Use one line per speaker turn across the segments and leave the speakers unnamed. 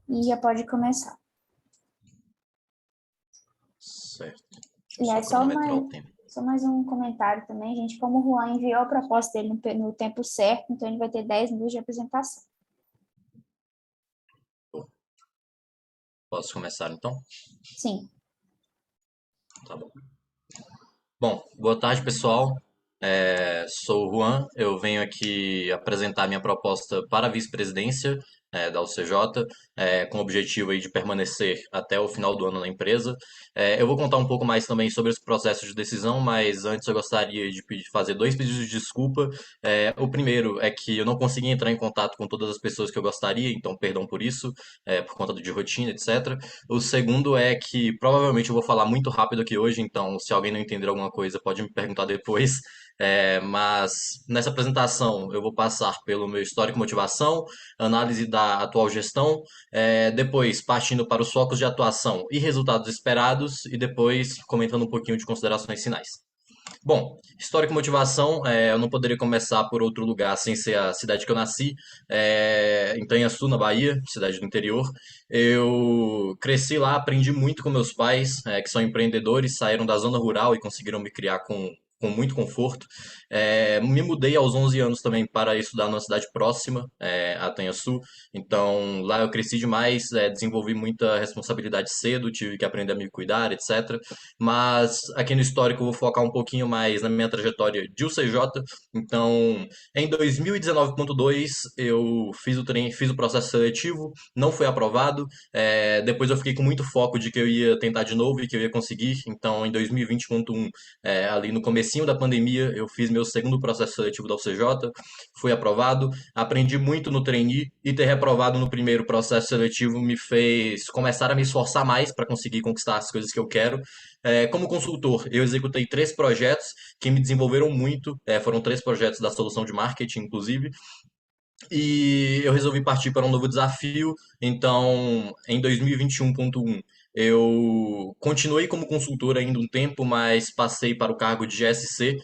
E já pode começar.
Certo. Deixa eu
E
só
é
cronometrar o tempo.
só mais um comentário também, gente. Como o Juan enviou a proposta dele no tempo certo, então ele vai ter 10 minutos de apresentação.
Posso começar então?
Sim.
Tá bom. Bom, boa tarde, pessoal. Sou o Juan, eu venho aqui apresentar minha proposta para a vice-presidência da UCJ, com o objetivo aí de permanecer até o final do ano na empresa. Eu vou contar um pouco mais também sobre esse processo de decisão, mas antes eu gostaria de fazer dois pedidos de desculpa. O primeiro é que eu não consegui entrar em contato com todas as pessoas que eu gostaria, então perdão por isso, por conta de rotina, etc. O segundo é que provavelmente eu vou falar muito rápido aqui hoje, então se alguém não entender alguma coisa pode me perguntar depois. Mas nessa apresentação eu vou passar pelo meu histórico e motivação, análise da atual gestão, depois partindo para os focos de atuação e resultados esperados, e depois comentando um pouquinho de considerações finais. Bom, histórico e motivação, eu não poderia começar por outro lugar sem ser a cidade que eu nasci, em Itanhaçu, na Bahia, cidade do interior. Eu cresci lá, aprendi muito com meus pais, que são empreendedores, saíram da zona rural e conseguiram me criar com muito conforto. Me mudei aos 11 anos também para estudar numa cidade próxima, a Itanhaçu. Então, lá eu cresci demais, desenvolvi muita responsabilidade cedo, tive que aprender a me cuidar, etc. Mas aqui no histórico eu vou focar um pouquinho mais na minha trajetória de UCJ. Então, em 2019.2 eu fiz o processo seletivo, não foi aprovado. Depois eu fiquei com muito foco de que eu ia tentar de novo e que eu ia conseguir. Então, em 2020.1, ali no comecinho da pandemia, eu fiz meu segundo processo seletivo da UCJ, fui aprovado, aprendi muito no trainee e ter reprovado no primeiro processo seletivo me fez começar a me esforçar mais para conseguir conquistar as coisas que eu quero. Como consultor, eu executei três projetos que me desenvolveram muito. Foram três projetos da solução de marketing, inclusive. E eu resolvi partir para um novo desafio. Então, em 2021.1, eu continuei como consultor ainda um tempo, mas passei para o cargo de GSC.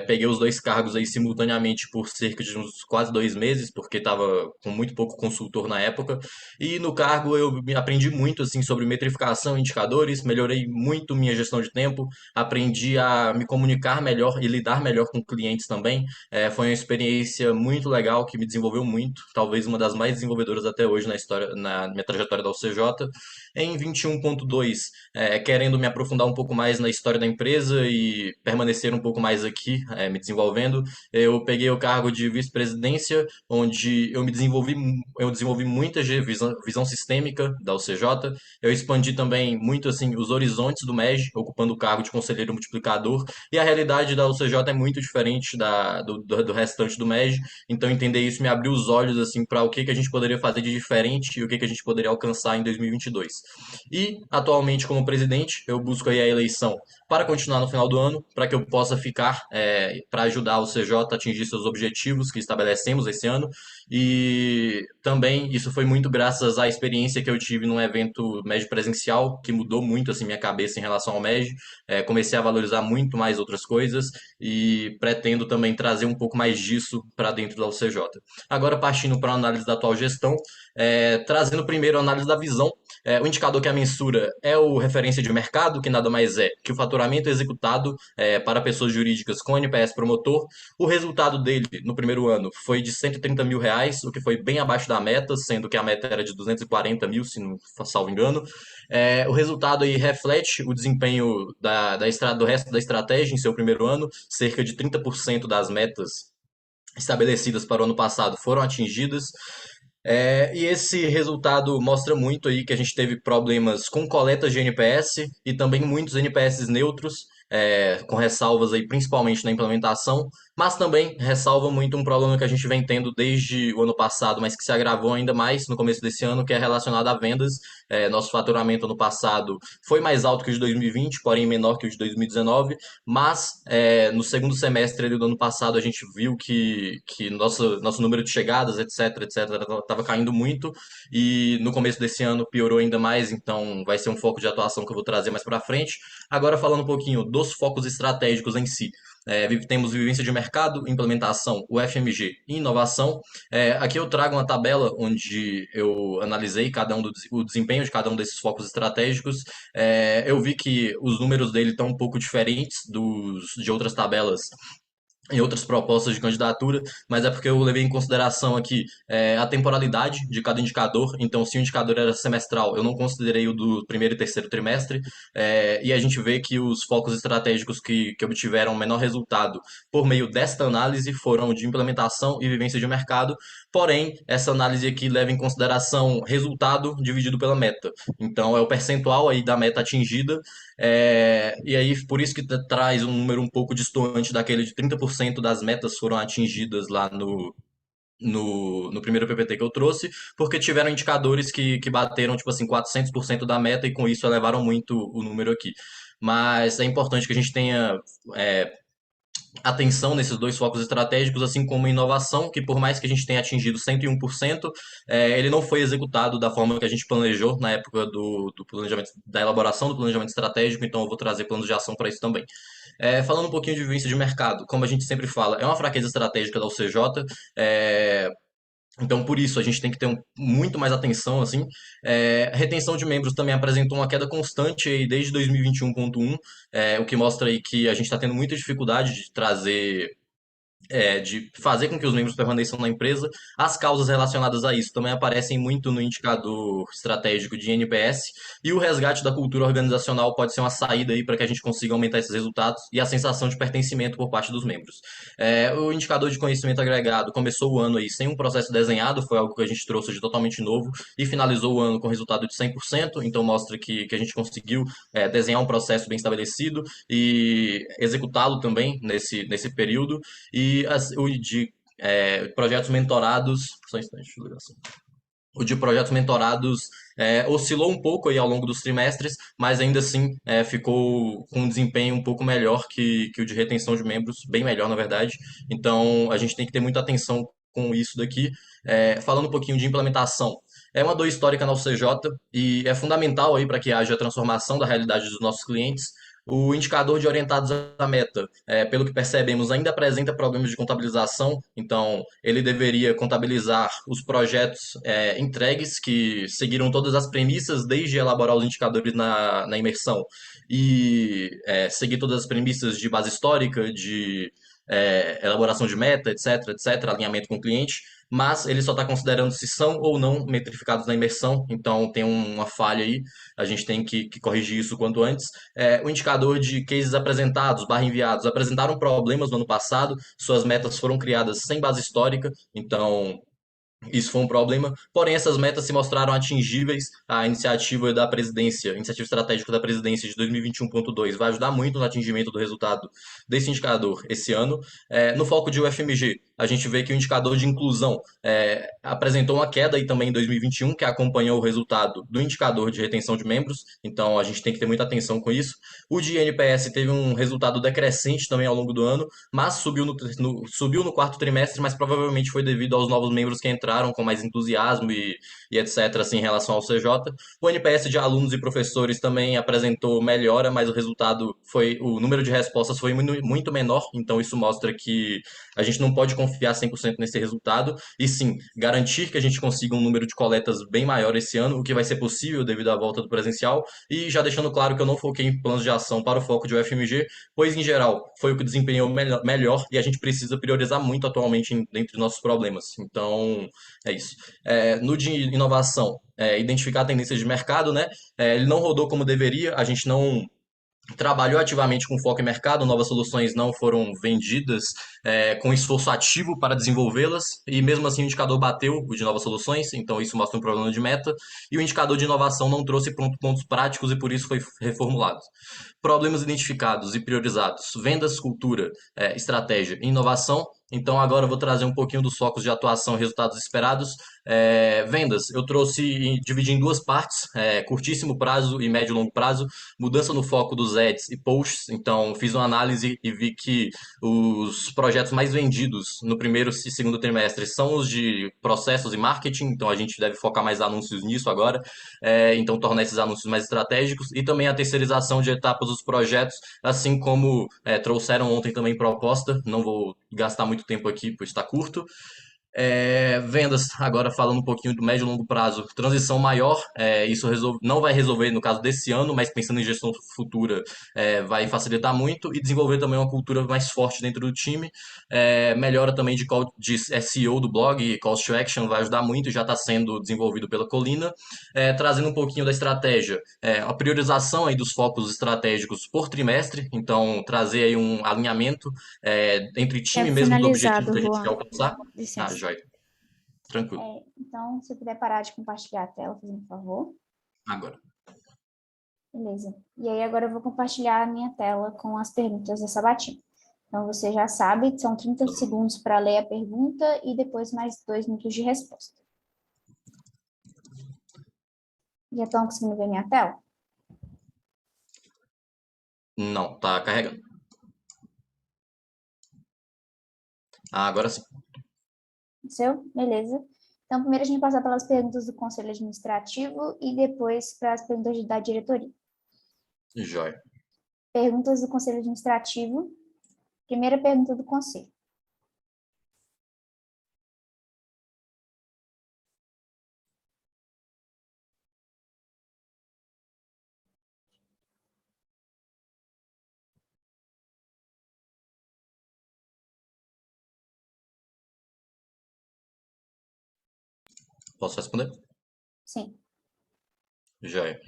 Peguei os dois cargos aí simultaneamente por cerca de uns quase 2 meses, porque estava com muito pouco consultor na época. E no cargo eu aprendi muito assim sobre metrificação, indicadores, melhorei muito minha gestão de tempo, aprendi a me comunicar melhor e lidar melhor com clientes também. Foi uma experiência muito legal que me desenvolveu muito, talvez uma das mais desenvolvedoras até hoje na história, na minha trajetória da UCJ. Em 21.2, querendo me aprofundar um pouco mais na história da empresa e permanecer um pouco mais aqui, me desenvolvendo, eu peguei o cargo de vice-presidência, onde eu desenvolvi muita visão sistêmica da UCJ. Eu expandi também muito assim os horizontes do MEG, ocupando o cargo de conselheiro multiplicador, e a realidade da UCJ é muito diferente do restante do MEG, então entender isso me abriu os olhos assim para o que a gente poderia fazer de diferente e o que a gente poderia alcançar em 2022. E atualmente como presidente, eu busco aí a eleição para continuar no final do ano, para que eu possa ficar, para ajudar o CJ a atingir seus objetivos que estabelecemos esse ano. E também isso foi muito graças à experiência que eu tive num evento MEG presencial, que mudou muito assim minha cabeça em relação ao MEG. Comecei a valorizar muito mais outras coisas e pretendo também trazer um pouco mais disso para dentro da UCJ. Agora, partindo para a análise da atual gestão, trazendo primeiro a análise da visão. O indicador que a mensura é o referência de mercado, que nada mais é que o faturamento executado para pessoas jurídicas com NPS promotor. O resultado dele no primeiro ano foi de R$ 130 mil, o que foi bem abaixo da meta, sendo que a meta era de 240 mil, se não salvo engano. O resultado aí reflete o desempenho do resto da estratégia em seu primeiro ano. Cerca de 30% das metas estabelecidas para o ano passado foram atingidas. E esse resultado mostra muito aí que a gente teve problemas com coletas de NPS e também muitos NPS neutros, com ressalvas aí principalmente na implementação, mas também ressalva muito um problema que a gente vem tendo desde o ano passado, mas que se agravou ainda mais no começo desse ano, que é relacionado a vendas. Nosso faturamento ano passado foi mais alto que o de 2020, porém menor que o de 2019, mas no segundo semestre do ano passado a gente viu que nosso número de chegadas, etc, etc, estava caindo muito, e no começo desse ano piorou ainda mais, então vai ser um foco de atuação que eu vou trazer mais para frente. Agora falando um pouquinho dos focos estratégicos em si. temos vivência de mercado, implementação, o FMG e inovação. Aqui eu trago uma tabela onde eu analisei o desempenho de cada um desses focos estratégicos. Eu vi que os números dele estão um pouco diferentes de outras tabelas em outras propostas de candidatura, mas é porque eu levei em consideração aqui a temporalidade de cada indicador. Então, se o indicador era semestral, eu não considerei o do primeiro e terceiro trimestre, e a gente vê que os focos estratégicos que obtiveram menor resultado por meio desta análise foram de implementação e vivência de mercado. Porém, essa análise aqui leva em consideração resultado dividido pela meta. Então, é o percentual aí da meta atingida, e aí, por isso que traz um número um pouco distante daquele de 30% das metas foram atingidas lá no primeiro PPT que eu trouxe, porque tiveram indicadores que bateram, tipo assim, 400% da meta e com isso elevaram muito o número aqui. Mas é importante que a gente tenha atenção nesses dois focos estratégicos, assim como inovação, que por mais que a gente tenha atingido 101%, ele não foi executado da forma que a gente planejou na época do planejamento, da elaboração do planejamento estratégico, então eu vou trazer planos de ação para isso também. Falando um pouquinho de vivência de mercado, como a gente sempre fala, é uma fraqueza estratégica da UCJ, então, por isso, a gente tem que ter muito mais atenção, assim. A retenção de membros também apresentou uma queda constante aí desde 2021.1, o que mostra aí que a gente está tendo muita dificuldade de fazer com que os membros permaneçam na empresa. As causas relacionadas a isso também aparecem muito no indicador estratégico de NPS, e o resgate da cultura organizacional pode ser uma saída aí para que a gente consiga aumentar esses resultados e a sensação de pertencimento por parte dos membros. O indicador de conhecimento agregado começou o ano aí sem um processo desenhado, foi algo que a gente trouxe de totalmente novo e finalizou o ano com resultado de 100%, então mostra que a gente conseguiu desenhar um processo bem estabelecido e executá-lo também nesse período. E o de projetos mentorados. Só um instante, deixa eu ligar assim. O de projetos mentorados oscilou um pouco aí ao longo dos trimestres, mas ainda assim ficou com um desempenho um pouco melhor que o de retenção de membros, bem melhor, na verdade. Então a gente tem que ter muita atenção com isso daqui. Falando um pouquinho de implementação. É uma dor histórica na UCJ e é fundamental aí para que haja a transformação da realidade dos nossos clientes. O indicador de orientados à meta, pelo que percebemos, ainda apresenta problemas de contabilização, então ele deveria contabilizar os projetos entregues que seguiram todas as premissas desde elaborar os indicadores na imersão e seguir todas as premissas de base histórica, de elaboração de meta, etc, etc, alinhamento com o cliente, mas ele só está considerando se são ou não metrificados na imersão, então tem uma falha aí, a gente tem que corrigir isso o quanto antes. O indicador de cases apresentados, barra enviados, apresentaram problemas no ano passado, suas metas foram criadas sem base histórica, então isso foi um problema, porém essas metas se mostraram atingíveis. A iniciativa da presidência, iniciativa estratégica da presidência de 2021.2 vai ajudar muito no atingimento do resultado desse indicador esse ano. No foco de UFMG, a gente vê que o indicador de inclusão apresentou uma queda aí também em 2021, que acompanhou o resultado do indicador de retenção de membros, então a gente tem que ter muita atenção com isso. O de NPS teve um resultado decrescente também ao longo do ano, mas subiu no quarto trimestre, mas provavelmente foi devido aos novos membros que entraram com mais entusiasmo e etc. Assim, em relação ao CJ. O NPS de alunos e professores também apresentou melhora, mas o número de respostas foi muito menor, então isso mostra que a gente não pode confiar 100% nesse resultado, e sim, garantir que a gente consiga um número de coletas bem maior esse ano, o que vai ser possível devido à volta do presencial, e já deixando claro que eu não foquei em planos de ação para o foco de UFMG, pois em geral foi o que desempenhou melhor e a gente precisa priorizar muito atualmente dentre nossos problemas. Então, é isso. No de inovação, identificar tendências de mercado, né? Ele não rodou como deveria, a gente não trabalhou ativamente com foco em mercado, novas soluções não foram vendidas com esforço ativo para desenvolvê-las, e mesmo assim o indicador bateu o de novas soluções, então isso mostra um problema de meta, e o indicador de inovação não trouxe pontos práticos e por isso foi reformulado. Problemas identificados e priorizados: vendas, cultura, estratégia e inovação. Então agora eu vou trazer um pouquinho dos focos de atuação e resultados esperados. Vendas, eu trouxe dividi em duas partes, curtíssimo prazo e médio e longo prazo, mudança no foco dos ads e posts. Então fiz uma análise e vi que os projetos mais vendidos no primeiro e segundo trimestre são os de processos e marketing, então a gente deve focar mais anúncios nisso agora, então tornar esses anúncios mais estratégicos e também a terceirização de etapas dos projetos, assim como trouxeram ontem também proposta, não vou gastar muito tempo aqui, pois está curto. Vendas, agora falando um pouquinho do médio e longo prazo, transição maior, isso não vai resolver no caso desse ano, mas pensando em gestão futura, vai facilitar muito e desenvolver também uma cultura mais forte dentro do time. Melhora também de SEO do blog, Calls to Action vai ajudar muito, já está sendo desenvolvido pela Colina. Trazendo um pouquinho da estratégia, a priorização aí dos focos estratégicos por trimestre, então trazer aí um alinhamento entre time
É
mesmo do objetivo
finalizado,
que a gente quer
Juan.
alcançar. Ah,
Licença.
joia. Tranquilo.
Então, se puder parar de compartilhar a tela, fazendo um favor.
Agora.
Beleza. E aí, agora eu vou compartilhar a minha tela com as perguntas da Sabatina. Então, você já sabe, são 30 segundos para ler a pergunta e depois mais 2 minutos de resposta. Já estão conseguindo ver minha tela?
Não, tá carregando. Ah, agora sim.
Seu? Beleza. Então, primeiro a gente vai passar pelas perguntas do Conselho Administrativo e depois para as perguntas da diretoria.
Joia.
Perguntas do Conselho Administrativo. Primeira pergunta do Conselho.
Posso responder?
Sim.
Joia.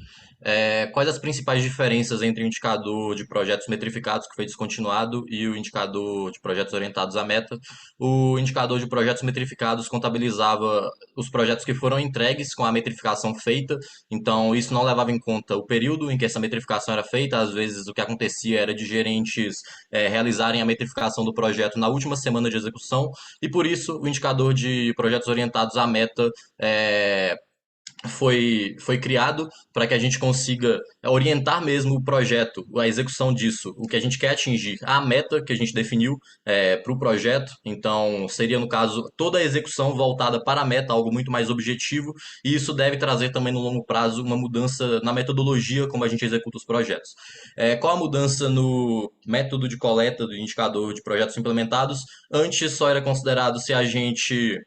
Quais as principais diferenças entre o indicador de projetos metrificados, que foi descontinuado, e o indicador de projetos orientados à meta? O indicador de projetos metrificados contabilizava os projetos que foram entregues com a metrificação feita, então isso não levava em conta o período em que essa metrificação era feita. Às vezes o que acontecia era de gerentes realizarem a metrificação do projeto na última semana de execução, e por isso o indicador de projetos orientados à meta foi criado para que a gente consiga orientar mesmo o projeto, a execução disso, o que a gente quer atingir, a meta que a gente definiu para o projeto. Então, seria, no caso, toda a execução voltada para a meta, algo muito mais objetivo, e isso deve trazer também no longo prazo uma mudança na metodologia como a gente executa os projetos. Qual a mudança no método de coleta do indicador de projetos implementados? Antes só era considerado se a gente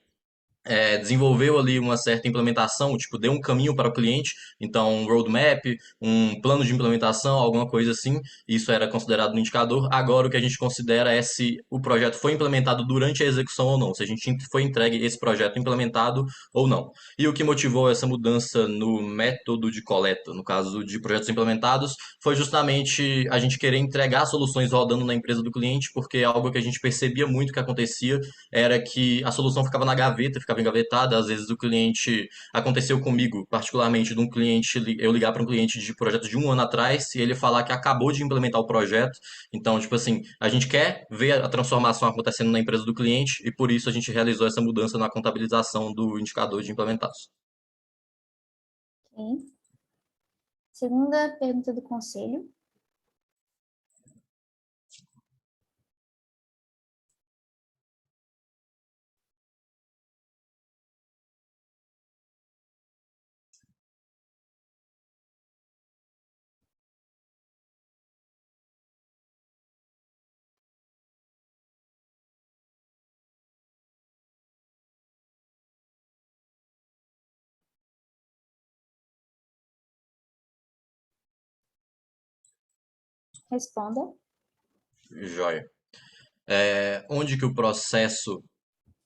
desenvolveu ali uma certa implementação, tipo, deu um caminho para o cliente, então um roadmap, um plano de implementação, alguma coisa assim, isso era considerado no indicador. Agora o que a gente considera é se o projeto foi implementado durante a execução ou não, se a gente foi entregue esse projeto implementado ou não. E o que motivou essa mudança no método de coleta, no caso de projetos implementados, foi justamente a gente querer entregar soluções rodando na empresa do cliente, porque algo que a gente percebia muito que acontecia era que a solução ficava na gaveta, ficava engavetada. Às vezes o cliente, aconteceu comigo, particularmente, de um cliente, eu ligar para um cliente de projeto de um ano atrás e ele falar que acabou de implementar o projeto. Então, tipo assim, a gente quer ver a transformação acontecendo na empresa do cliente e por isso a gente realizou essa mudança na contabilização do indicador de implementados.
Ok. Segunda pergunta do Conselho. Responda.
Joia. Onde que o processo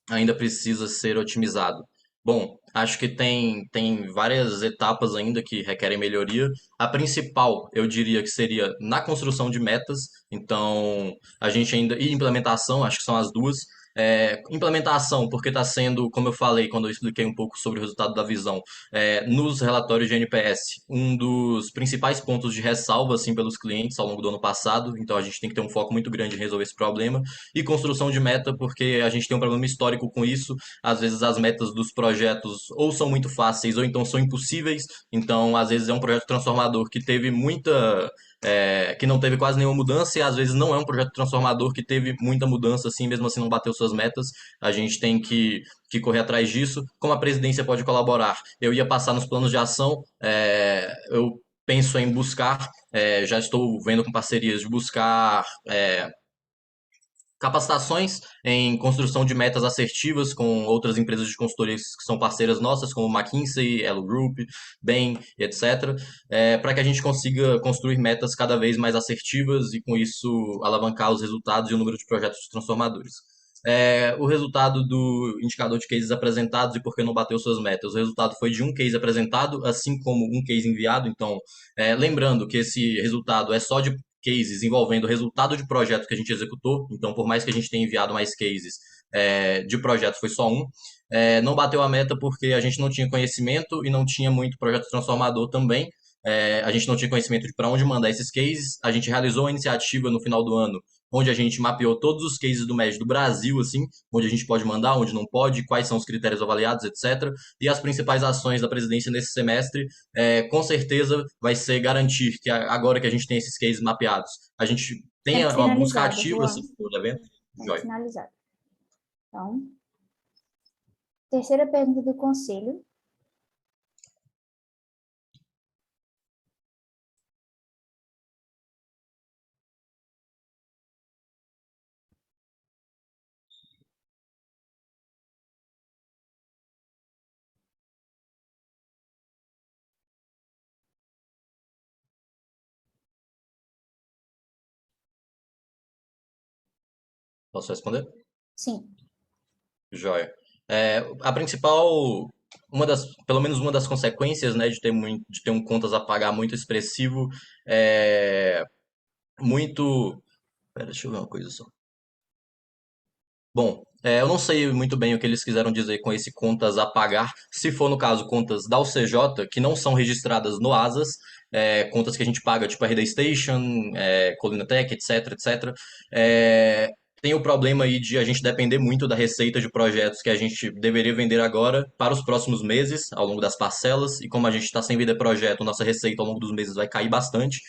ainda precisa ser otimizado? Bom, acho que tem várias etapas ainda que requerem melhoria. A principal, eu diria que seria na construção de metas. Então, a gente ainda. E implementação, acho que são as duas. Implementação, porque está sendo, como eu falei quando eu expliquei um pouco sobre o resultado da visão, nos relatórios de NPS, um dos principais pontos de ressalva assim, pelos clientes ao longo do ano passado, então a gente tem que ter um foco muito grande em resolver esse problema, e construção de meta, porque a gente tem um problema histórico com isso, às vezes as metas dos projetos ou são muito fáceis ou então são impossíveis, então às vezes é um projeto transformador que teve que não teve quase nenhuma mudança e às vezes não é um projeto transformador que teve muita mudança assim, mesmo assim não bateu suas metas. A gente tem que correr atrás disso. Como a presidência pode colaborar? Eu ia passar nos planos de ação, eu penso em buscar, já estou vendo com parcerias de buscar capacitações em construção de metas assertivas com outras empresas de consultoria que são parceiras nossas, como McKinsey, Elo Group, Bain, etc., para que a gente consiga construir metas cada vez mais assertivas e, com isso, alavancar os resultados e o número de projetos transformadores. O resultado do indicador de cases apresentados e por que não bateu suas metas. O resultado foi de um case apresentado, assim como um case enviado. Então, lembrando que esse resultado é só de cases envolvendo o resultado de projeto que a gente executou. Então, por mais que a gente tenha enviado mais cases, de projetos foi só um. Não bateu a meta porque a gente não tinha conhecimento e não tinha muito projeto transformador também. A gente não tinha conhecimento de para onde mandar esses cases. A gente realizou uma iniciativa no final do ano, onde a gente mapeou todos os cases do MED do Brasil, assim, onde a gente pode mandar, onde não pode, quais são os critérios avaliados, etc. E as principais ações da presidência nesse semestre, com certeza, vai ser garantir que agora que a gente tem esses cases mapeados, a gente tenha
Tempo
uma busca
finalizado,
ativa assim,
Juan.
do evento.
Tempo
Joia.
finalizado. Então, terceira pergunta do conselho.
Posso responder?
Sim.
Joia. A principal, pelo menos uma das consequências, né, de ter um contas a pagar muito expressivo, é muito. Pera, deixa eu ver uma coisa só. Bom, eu não sei muito bem o que eles quiseram dizer com esse contas a pagar. Se for, no caso, contas da UCJ, que não são registradas no ASAS, contas que a gente paga, tipo RD Station, Colina Tech, etc, etc. é, Tem o problema aí de a gente depender muito da receita de projetos que a gente deveria vender agora para os próximos meses, ao longo das parcelas, e como a gente está sem vender projeto, nossa receita ao longo dos meses vai cair bastante.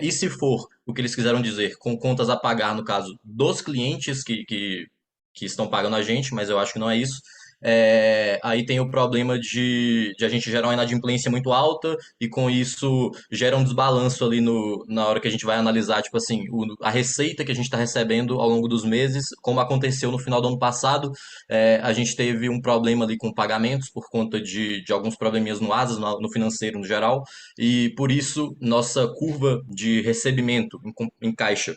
E se for o que eles quiseram dizer, com contas a pagar, no caso dos clientes que estão pagando a gente, mas eu acho que não é isso. Aí tem o problema de a gente gerar uma inadimplência muito alta e com isso gera um desbalanço ali na hora que a gente vai analisar, tipo assim, a receita que a gente está recebendo ao longo dos meses, como aconteceu no final do ano passado, a gente teve um problema ali com pagamentos por conta de alguns probleminhas no ASAS, no financeiro no geral, e por isso nossa curva de recebimento em caixa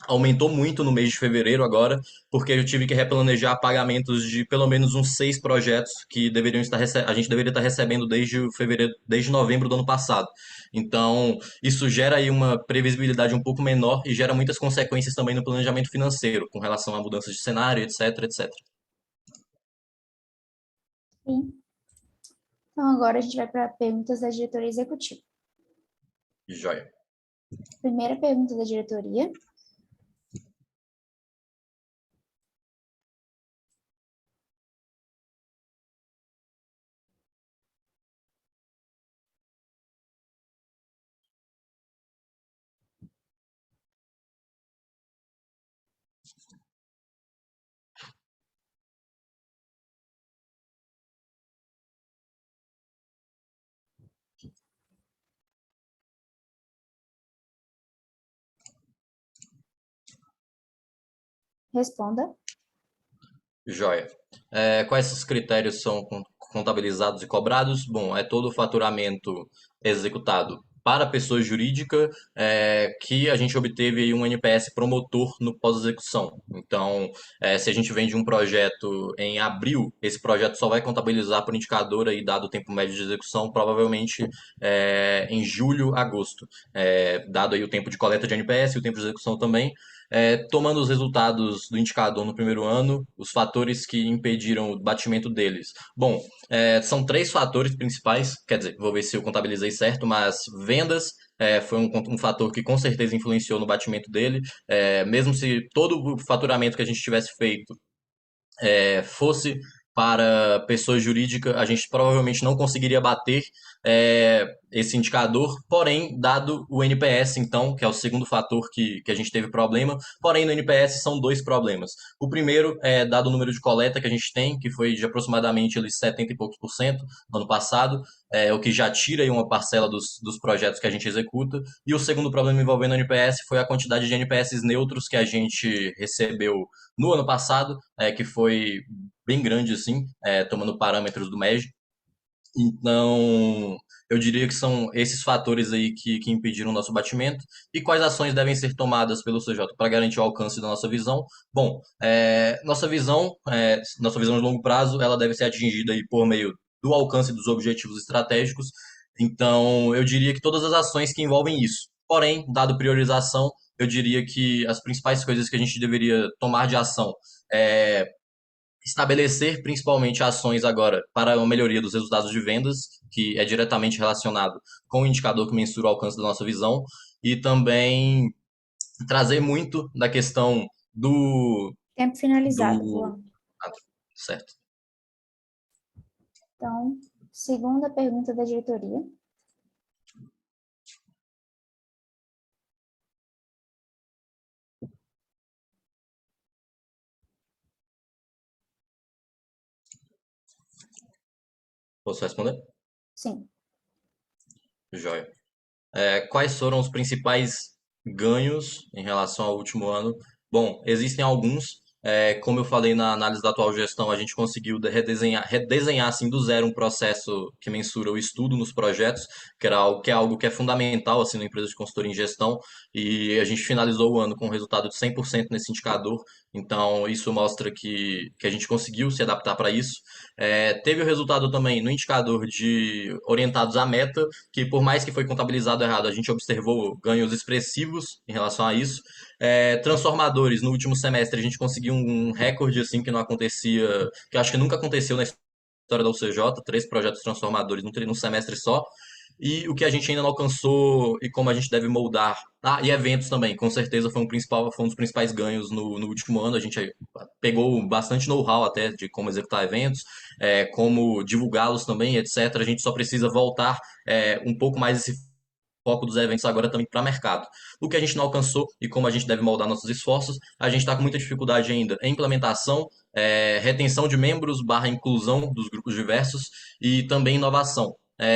aumentou muito no mês de fevereiro agora, porque eu tive que replanejar pagamentos de pelo menos uns 6 projetos que a gente deveria estar recebendo desde fevereiro, desde novembro do ano passado. Então, isso gera aí uma previsibilidade um pouco menor e gera muitas consequências também no planejamento financeiro, com relação a mudanças de cenário, etc, etc.
Sim. Então, agora a gente vai para perguntas da diretoria executiva.
Joia.
Primeira pergunta da diretoria. Responda.
Joia. Quais esses critérios são contabilizados e cobrados? Bom, é todo o faturamento executado para a pessoa jurídica, que a gente obteve aí um NPS promotor no pós-execução. Então, se a gente vende um projeto em abril, esse projeto só vai contabilizar por indicador aí, dado o tempo médio de execução, provavelmente em julho, agosto. Dado aí o tempo de coleta de NPS e o tempo de execução também, tomando os resultados do indicador no primeiro ano, os fatores que impediram o batimento deles. Bom, são três fatores principais, quer dizer, vou ver se eu contabilizei certo, mas vendas foi um fator que com certeza influenciou no batimento dele, mesmo se todo o faturamento que a gente tivesse feito fosse para pessoa jurídica, a gente provavelmente não conseguiria bater esse indicador, porém, dado o NPS, então, que é o segundo fator que a gente teve problema, porém no NPS são dois problemas. O primeiro é dado o número de coleta que a gente tem, que foi de aproximadamente ali, 70 e poucos por cento no ano passado, o que já tira aí uma parcela dos projetos que a gente executa. E o segundo problema envolvendo o NPS foi a quantidade de NPS neutros que a gente recebeu no ano passado, que foi bem grande assim, tomando parâmetros do MEG. Então, eu diria que são esses fatores aí que impediram o nosso batimento. E quais ações devem ser tomadas pelo CJ para garantir o alcance da nossa visão? Bom, nossa visão de longo prazo, ela deve ser atingida aí por meio do alcance dos objetivos estratégicos. Então, eu diria que todas as ações que envolvem isso. Porém, dado priorização, eu diria que as principais coisas que a gente deveria tomar de ação é estabelecer principalmente ações agora para a melhoria dos resultados de vendas, que é diretamente relacionado com o indicador que mensura o alcance da nossa visão, e também trazer muito da questão
Tempo finalizado,
do...
Juan.
Ah, certo.
Então, segunda pergunta da diretoria.
Posso responder?
Sim.
Joia. Quais foram os principais ganhos em relação ao último ano? Bom, existem alguns. Como eu falei na análise da atual gestão, a gente conseguiu redesenhar assim do zero um processo que mensura o estudo nos projetos, que é algo que é fundamental assim na empresa de consultoria em gestão, e a gente finalizou o ano com um resultado de 100% nesse indicador. Então, isso mostra que a gente conseguiu se adaptar para isso. Teve o resultado também no indicador de orientados à meta, que por mais que foi contabilizado errado, a gente observou ganhos expressivos em relação a isso. Transformadores, no último semestre, a gente conseguiu um recorde assim que não acontecia, que eu acho que nunca aconteceu na história da UCJ, três projetos transformadores num semestre só. E o que a gente ainda não alcançou e como a gente deve moldar. Ah, e eventos também, com certeza foi um dos principais ganhos no último ano. A gente pegou bastante know-how até de como executar eventos, como divulgá-los também, etc. A gente só precisa voltar um pouco mais esse foco dos eventos agora também para mercado. O que a gente não alcançou e como a gente deve moldar nossos esforços, a gente está com muita dificuldade ainda em implementação, retenção de membros, barra inclusão dos grupos diversos e também inovação.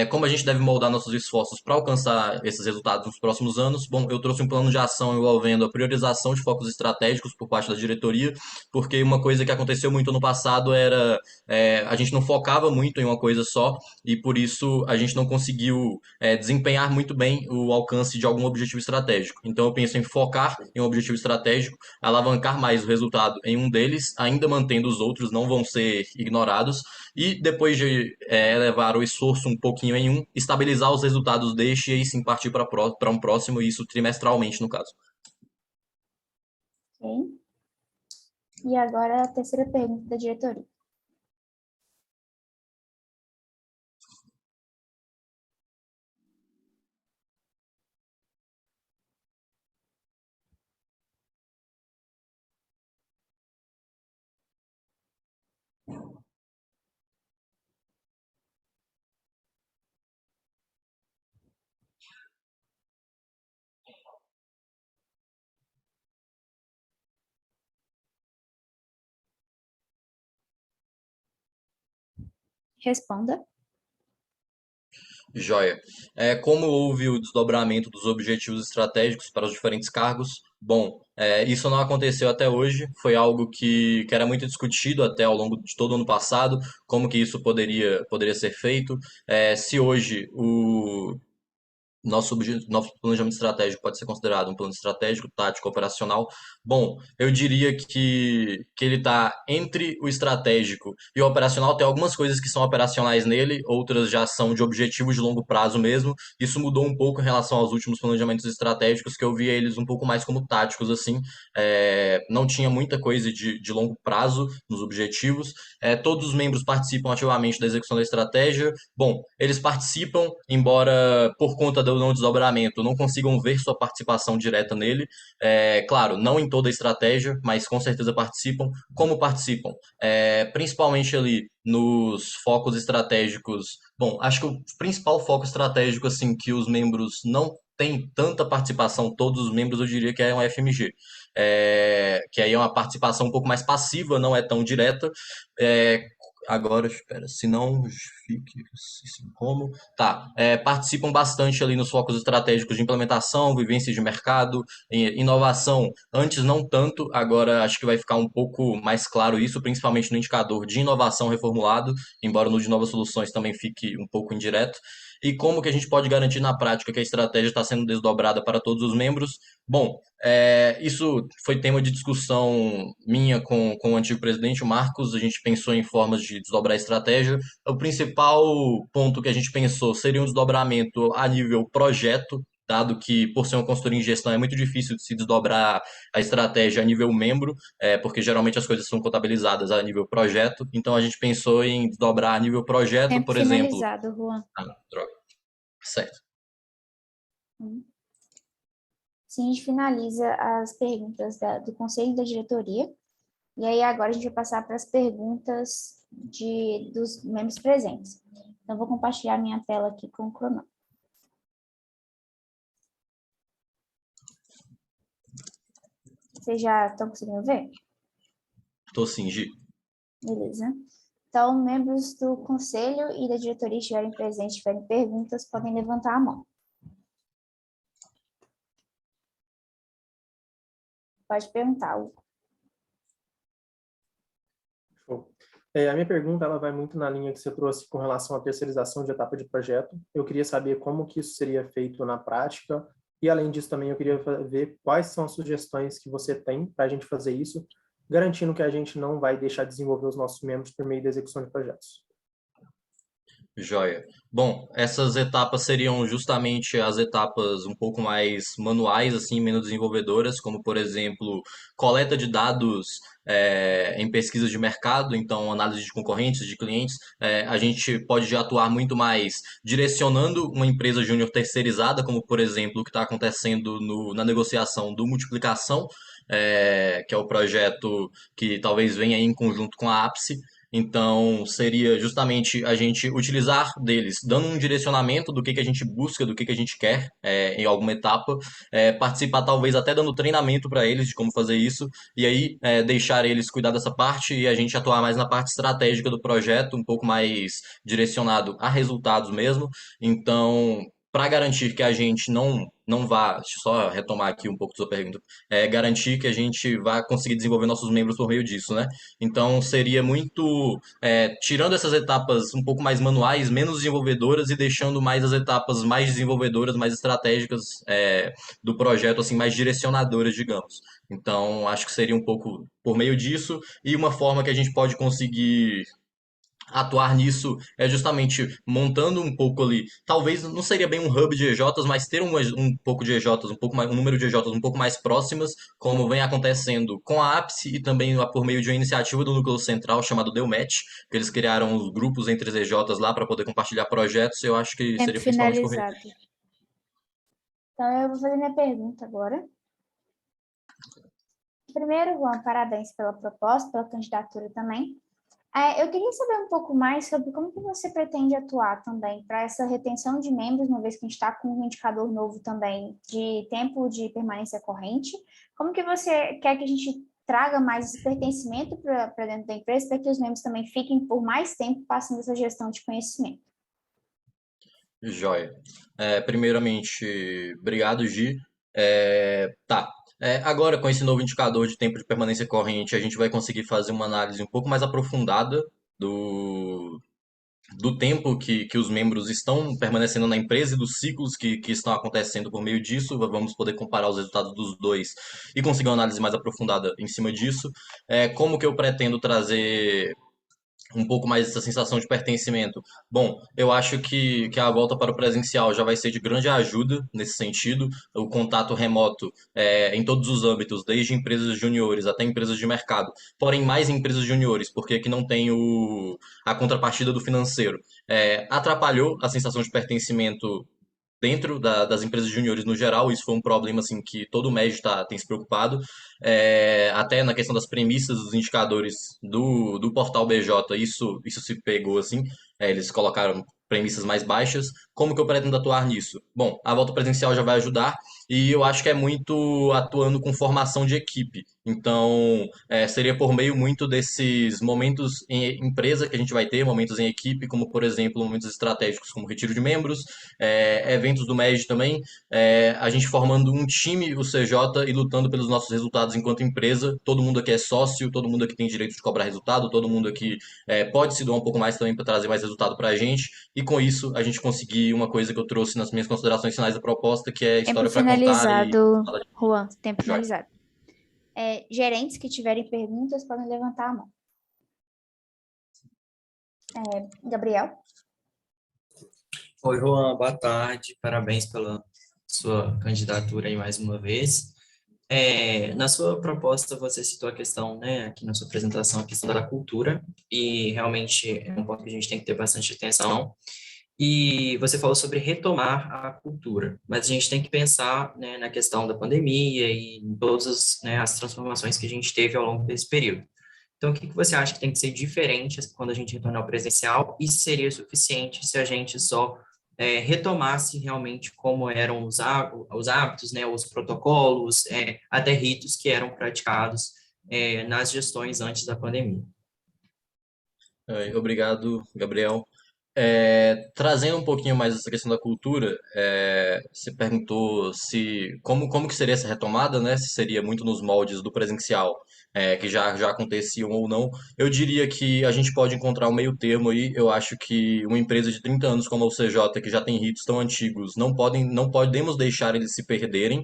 Como a gente deve moldar nossos esforços para alcançar esses resultados nos próximos anos? Bom, eu trouxe um plano de ação envolvendo a priorização de focos estratégicos por parte da diretoria, porque uma coisa que aconteceu muito no passado era a gente não focava muito em uma coisa só e por isso a gente não conseguiu desempenhar muito bem o alcance de algum objetivo estratégico. Então eu penso em focar em um objetivo estratégico, alavancar mais o resultado em um deles, ainda mantendo os outros, não vão ser ignorados, e depois de elevar o esforço um pouquinho em um, estabilizar os resultados deste e aí sim partir para um próximo, e isso trimestralmente no caso.
Ok. E agora a terceira pergunta da diretoria. Responda.
Joia. Como houve o desdobramento dos objetivos estratégicos para os diferentes cargos? Bom, isso não aconteceu até hoje, foi algo que era muito discutido até ao longo de todo o ano passado, como que isso poderia ser feito. Se hoje nosso planejamento estratégico pode ser considerado um plano estratégico, tático, operacional. Bom, eu diria que ele está entre o estratégico e o operacional. Tem algumas coisas que são operacionais nele, outras já são de objetivos de longo prazo mesmo. Isso mudou um pouco em relação aos últimos planejamentos estratégicos, que eu via eles um pouco mais como táticos, assim. Não tinha muita coisa de longo prazo nos objetivos. Todos os membros participam ativamente da execução da estratégia. Bom, eles participam, embora por conta do não desdobramento não consigam ver sua participação direta nele. Claro, não em toda a estratégia, mas com certeza participam. Como participam? Principalmente ali nos focos estratégicos. Bom, acho que o principal foco estratégico assim que os membros não têm tanta participação, todos os membros eu diria que é um FMG. Que aí é uma participação um pouco mais passiva, não é tão direta. É, Agora, espera, se não justifique, assim como. Tá, participam bastante ali nos focos estratégicos de implementação, vivência de mercado, inovação. Antes não tanto, agora acho que vai ficar um pouco mais claro isso, principalmente no indicador de inovação reformulado, embora no de novas soluções também fique um pouco indireto. E como que a gente pode garantir na prática que a estratégia está sendo desdobrada para todos os membros? Bom, isso foi tema de discussão minha com o antigo presidente, o Marcos. A gente pensou em formas de desdobrar a estratégia. O principal ponto que a gente pensou seria um desdobramento a nível projeto, dado que, por ser uma consultoria em gestão, é muito difícil de se desdobrar a estratégia a nível membro, porque geralmente as coisas são contabilizadas a nível projeto. Então a gente pensou em desdobrar a nível projeto,
Tempo
por exemplo.
finalizado, Juan.
Ah, droga. Certo.
Hum. Sim, a gente finaliza as perguntas do Conselho da Diretoria. E aí agora a gente vai passar para as perguntas dos membros presentes. Então, eu vou compartilhar minha tela aqui com o cronômetro. Vocês já estão conseguindo ver?
Tô sim, Gi.
Beleza. Então, membros do conselho e da diretoria estiverem presentes, tiverem perguntas, podem levantar a mão. Pode perguntar, Hugo.
Show. A minha pergunta ela vai muito na linha que você trouxe com relação à terceirização de etapa de projeto. Eu queria saber como que isso seria feito na prática e, além disso, também eu queria ver quais são as sugestões que você tem para a gente fazer isso, garantindo que a gente não vai deixar de desenvolver os nossos membros por meio da execução de projetos.
Joia. Bom, essas etapas seriam justamente as etapas um pouco mais manuais, assim, menos desenvolvedoras, como, por exemplo, coleta de dados em pesquisa de mercado, então análise de concorrentes, de clientes. A gente pode já atuar muito mais direcionando uma empresa júnior terceirizada, como, por exemplo, o que está acontecendo na negociação do Multiplicação, que é o projeto que talvez venha aí em conjunto com a Ápice. Então, seria justamente a gente utilizar deles, dando um direcionamento do que a gente busca, do que a gente quer em alguma etapa, participar talvez até dando treinamento para eles de como fazer isso, e aí deixar eles cuidar dessa parte e a gente atuar mais na parte estratégica do projeto, um pouco mais direcionado a resultados mesmo. Então, para garantir que a gente não vá, deixa eu só retomar aqui um pouco da sua pergunta, garantir que a gente vá conseguir desenvolver nossos membros por meio disso, né? Então seria muito tirando essas etapas um pouco mais manuais, menos desenvolvedoras e deixando mais as etapas mais desenvolvedoras, mais estratégicas do projeto, assim, mais direcionadoras, digamos. Então acho que seria um pouco por meio disso e uma forma que a gente pode conseguir atuar nisso é justamente montando um pouco ali. Talvez não seria bem um hub de EJs, mas ter um pouco de EJs, um número de EJs um pouco mais próximas, como vem acontecendo com a Ápice e também por meio de uma iniciativa do núcleo central chamado Deumatch, que eles criaram os grupos entre as EJs lá para poder compartilhar projetos. Eu acho que
Tempo
seria principalmente por meio.
finalizado. Então, eu vou fazer minha pergunta agora. Primeiro, Juan, parabéns pela proposta, pela candidatura também. Eu queria saber um pouco mais sobre como que você pretende atuar também para essa retenção de membros, uma vez que a gente está com um indicador novo também de tempo de permanência corrente. Como que você quer que a gente traga mais esse pertencimento para dentro da empresa, para que os membros também fiquem por mais tempo passando essa gestão de conhecimento?
Joia. Primeiramente, obrigado, Gi. Tá. Agora, com esse novo indicador de tempo de permanência corrente, a gente vai conseguir fazer uma análise um pouco mais aprofundada do, do tempo que os membros estão permanecendo na empresa e dos ciclos que estão acontecendo por meio disso. Vamos poder comparar os resultados dos dois e conseguir uma análise mais aprofundada em cima disso. Como que eu pretendo trazer um pouco mais essa sensação de pertencimento? Bom, eu acho que a volta para o presencial já vai ser de grande ajuda nesse sentido. O contato remoto em todos os âmbitos, desde empresas juniores até empresas de mercado, porém mais em empresas juniores, porque aqui não tem a contrapartida do financeiro. Atrapalhou a sensação de pertencimento dentro das empresas juniores no geral. Isso foi um problema assim que todo médio tem se preocupado. Até na questão das premissas dos indicadores do portal BJ, isso se pegou assim. Eles colocaram premissas mais baixas. Como que eu pretendo atuar nisso? Bom, a volta presencial já vai ajudar e eu acho que é muito atuando com formação de equipe. Então, seria por meio muito desses momentos em empresa que a gente vai ter, momentos em equipe, como por exemplo, momentos estratégicos, como retiro de membros, eventos do MED também, a gente formando um time, o CJ, e lutando pelos nossos resultados enquanto empresa. Todo mundo aqui é sócio, todo mundo aqui tem direito de cobrar resultado, todo mundo aqui pode se doar um pouco mais também para trazer mais resultado para a gente, e com isso a gente conseguir uma coisa que eu trouxe nas minhas considerações finais da proposta, que é
Tempo
história para contar e
finalizado,
fala de
Juan. Tempo
joia.
finalizado. Gerentes que tiverem perguntas podem levantar a mão. Gabriel?
Oi, Juan, boa tarde. Parabéns pela sua candidatura aí mais uma vez. Na sua proposta, você citou a questão, né, aqui na sua apresentação, a questão da cultura, e realmente é um ponto que a gente tem que ter bastante atenção. E você falou sobre retomar a cultura, mas a gente tem que pensar, né, na questão da pandemia e em todas as, né, as transformações que a gente teve ao longo desse período. Então, o que que você acha que tem que ser diferente quando a gente retornar ao presencial e seria suficiente se a gente só retomasse realmente como eram os hábitos, né, os protocolos, até ritos que eram praticados nas gestões antes da pandemia?
Obrigado, Gabriel. Trazendo um pouquinho mais essa questão da cultura, você perguntou se como que seria essa retomada, né? Se seria muito nos moldes do presencial, que já aconteciam ou não. Eu diria que a gente pode encontrar um meio termo aí. Eu acho que uma empresa de 30 anos como a UCJ, que já tem ritos tão antigos, não podemos deixar eles se perderem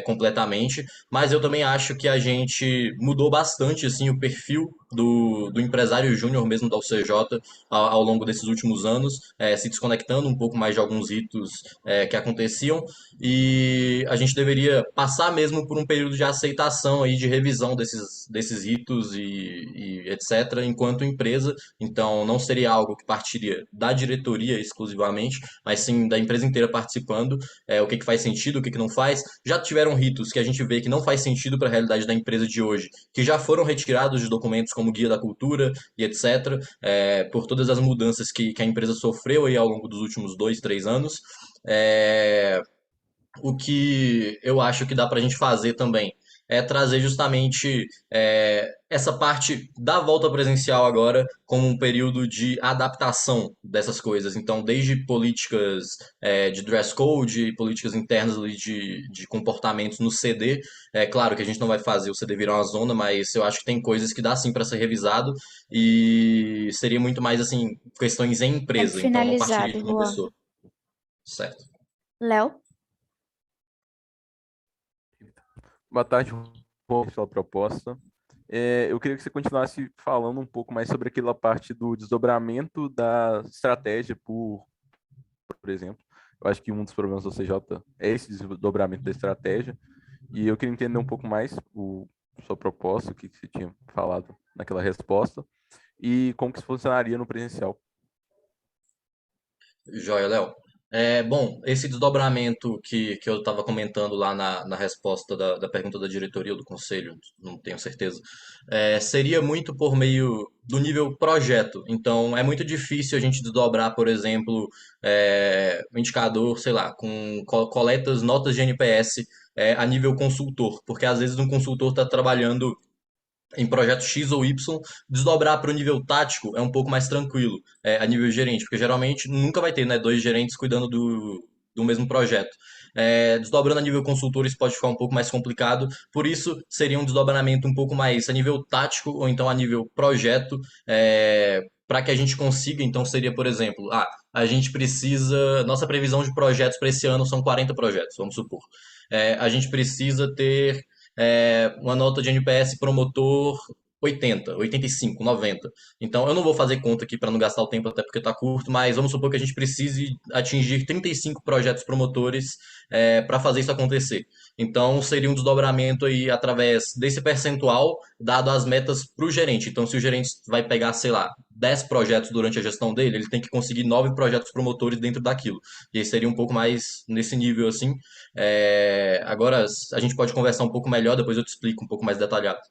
completamente. Mas eu também acho que a gente mudou bastante assim o perfil do empresário júnior mesmo da UCJ ao longo desses últimos anos, se desconectando um pouco mais de alguns ritos que aconteciam, e a gente deveria passar mesmo por um período de aceitação aí, de revisão desses ritos e etc., enquanto empresa. Então, não seria algo que partiria da diretoria exclusivamente, mas sim da empresa inteira participando, o que faz sentido, o que não faz. Já tiveram ritos que a gente vê que não faz sentido para a realidade da empresa de hoje, que já foram retirados de documentos como Guia da Cultura e etc., por todas as mudanças que a empresa sofreu aí ao longo dos últimos 2, 3 anos. É, o que eu acho que dá para a gente fazer também é trazer justamente essa parte da volta presencial agora como um período de adaptação dessas coisas. Então, desde políticas de dress code, políticas internas ali de comportamentos no CD. É claro que a gente não vai fazer o CD virar uma zona, mas eu acho que tem coisas que dá sim para ser revisado e seria muito mais assim questões em
Tempo
empresa. Então, não partiria
finalizado,
de uma
Juan.
pessoa. Certo.
Léo?
Boa tarde, Juan, pela proposta. Eu queria que você continuasse falando um pouco mais sobre aquela parte do desdobramento da estratégia, por exemplo. Eu acho que um dos problemas do CJ é esse desdobramento da estratégia, e eu queria entender um pouco mais sua proposta, o que você tinha falado naquela resposta, e como que isso funcionaria no presencial.
Joia, Léo. Bom, esse desdobramento que eu estava comentando lá na resposta da pergunta da diretoria ou do conselho, não tenho certeza, seria muito por meio do nível projeto. Então, é muito difícil a gente desdobrar, por exemplo, um indicador, sei lá, com coletas, notas de NPS a nível consultor, porque às vezes um consultor está trabalhando em projeto X ou Y. Desdobrar para o nível tático é um pouco mais tranquilo, a nível gerente, porque geralmente nunca vai ter, né, dois gerentes cuidando do mesmo projeto. Desdobrando a nível consultor, isso pode ficar um pouco mais complicado, por isso seria um desdobramento um pouco mais a nível tático ou então a nível projeto, para que a gente consiga, então seria, por exemplo, a gente precisa, nossa previsão de projetos para esse ano são 40 projetos, vamos supor. A gente precisa ter uma nota de NPS promotor 80, 85, 90. Então, eu não vou fazer conta aqui para não gastar o tempo, até porque está curto, mas vamos supor que a gente precise atingir 35 projetos promotores para fazer isso acontecer. Então, seria um desdobramento aí através desse percentual dado as metas para o gerente. Então, se o gerente vai pegar, sei lá, 10 projetos durante a gestão dele, ele tem que conseguir 9 projetos promotores dentro daquilo. E aí seria um pouco mais nesse nível, assim. Agora, a gente pode conversar um pouco melhor, depois eu te explico um pouco mais detalhado.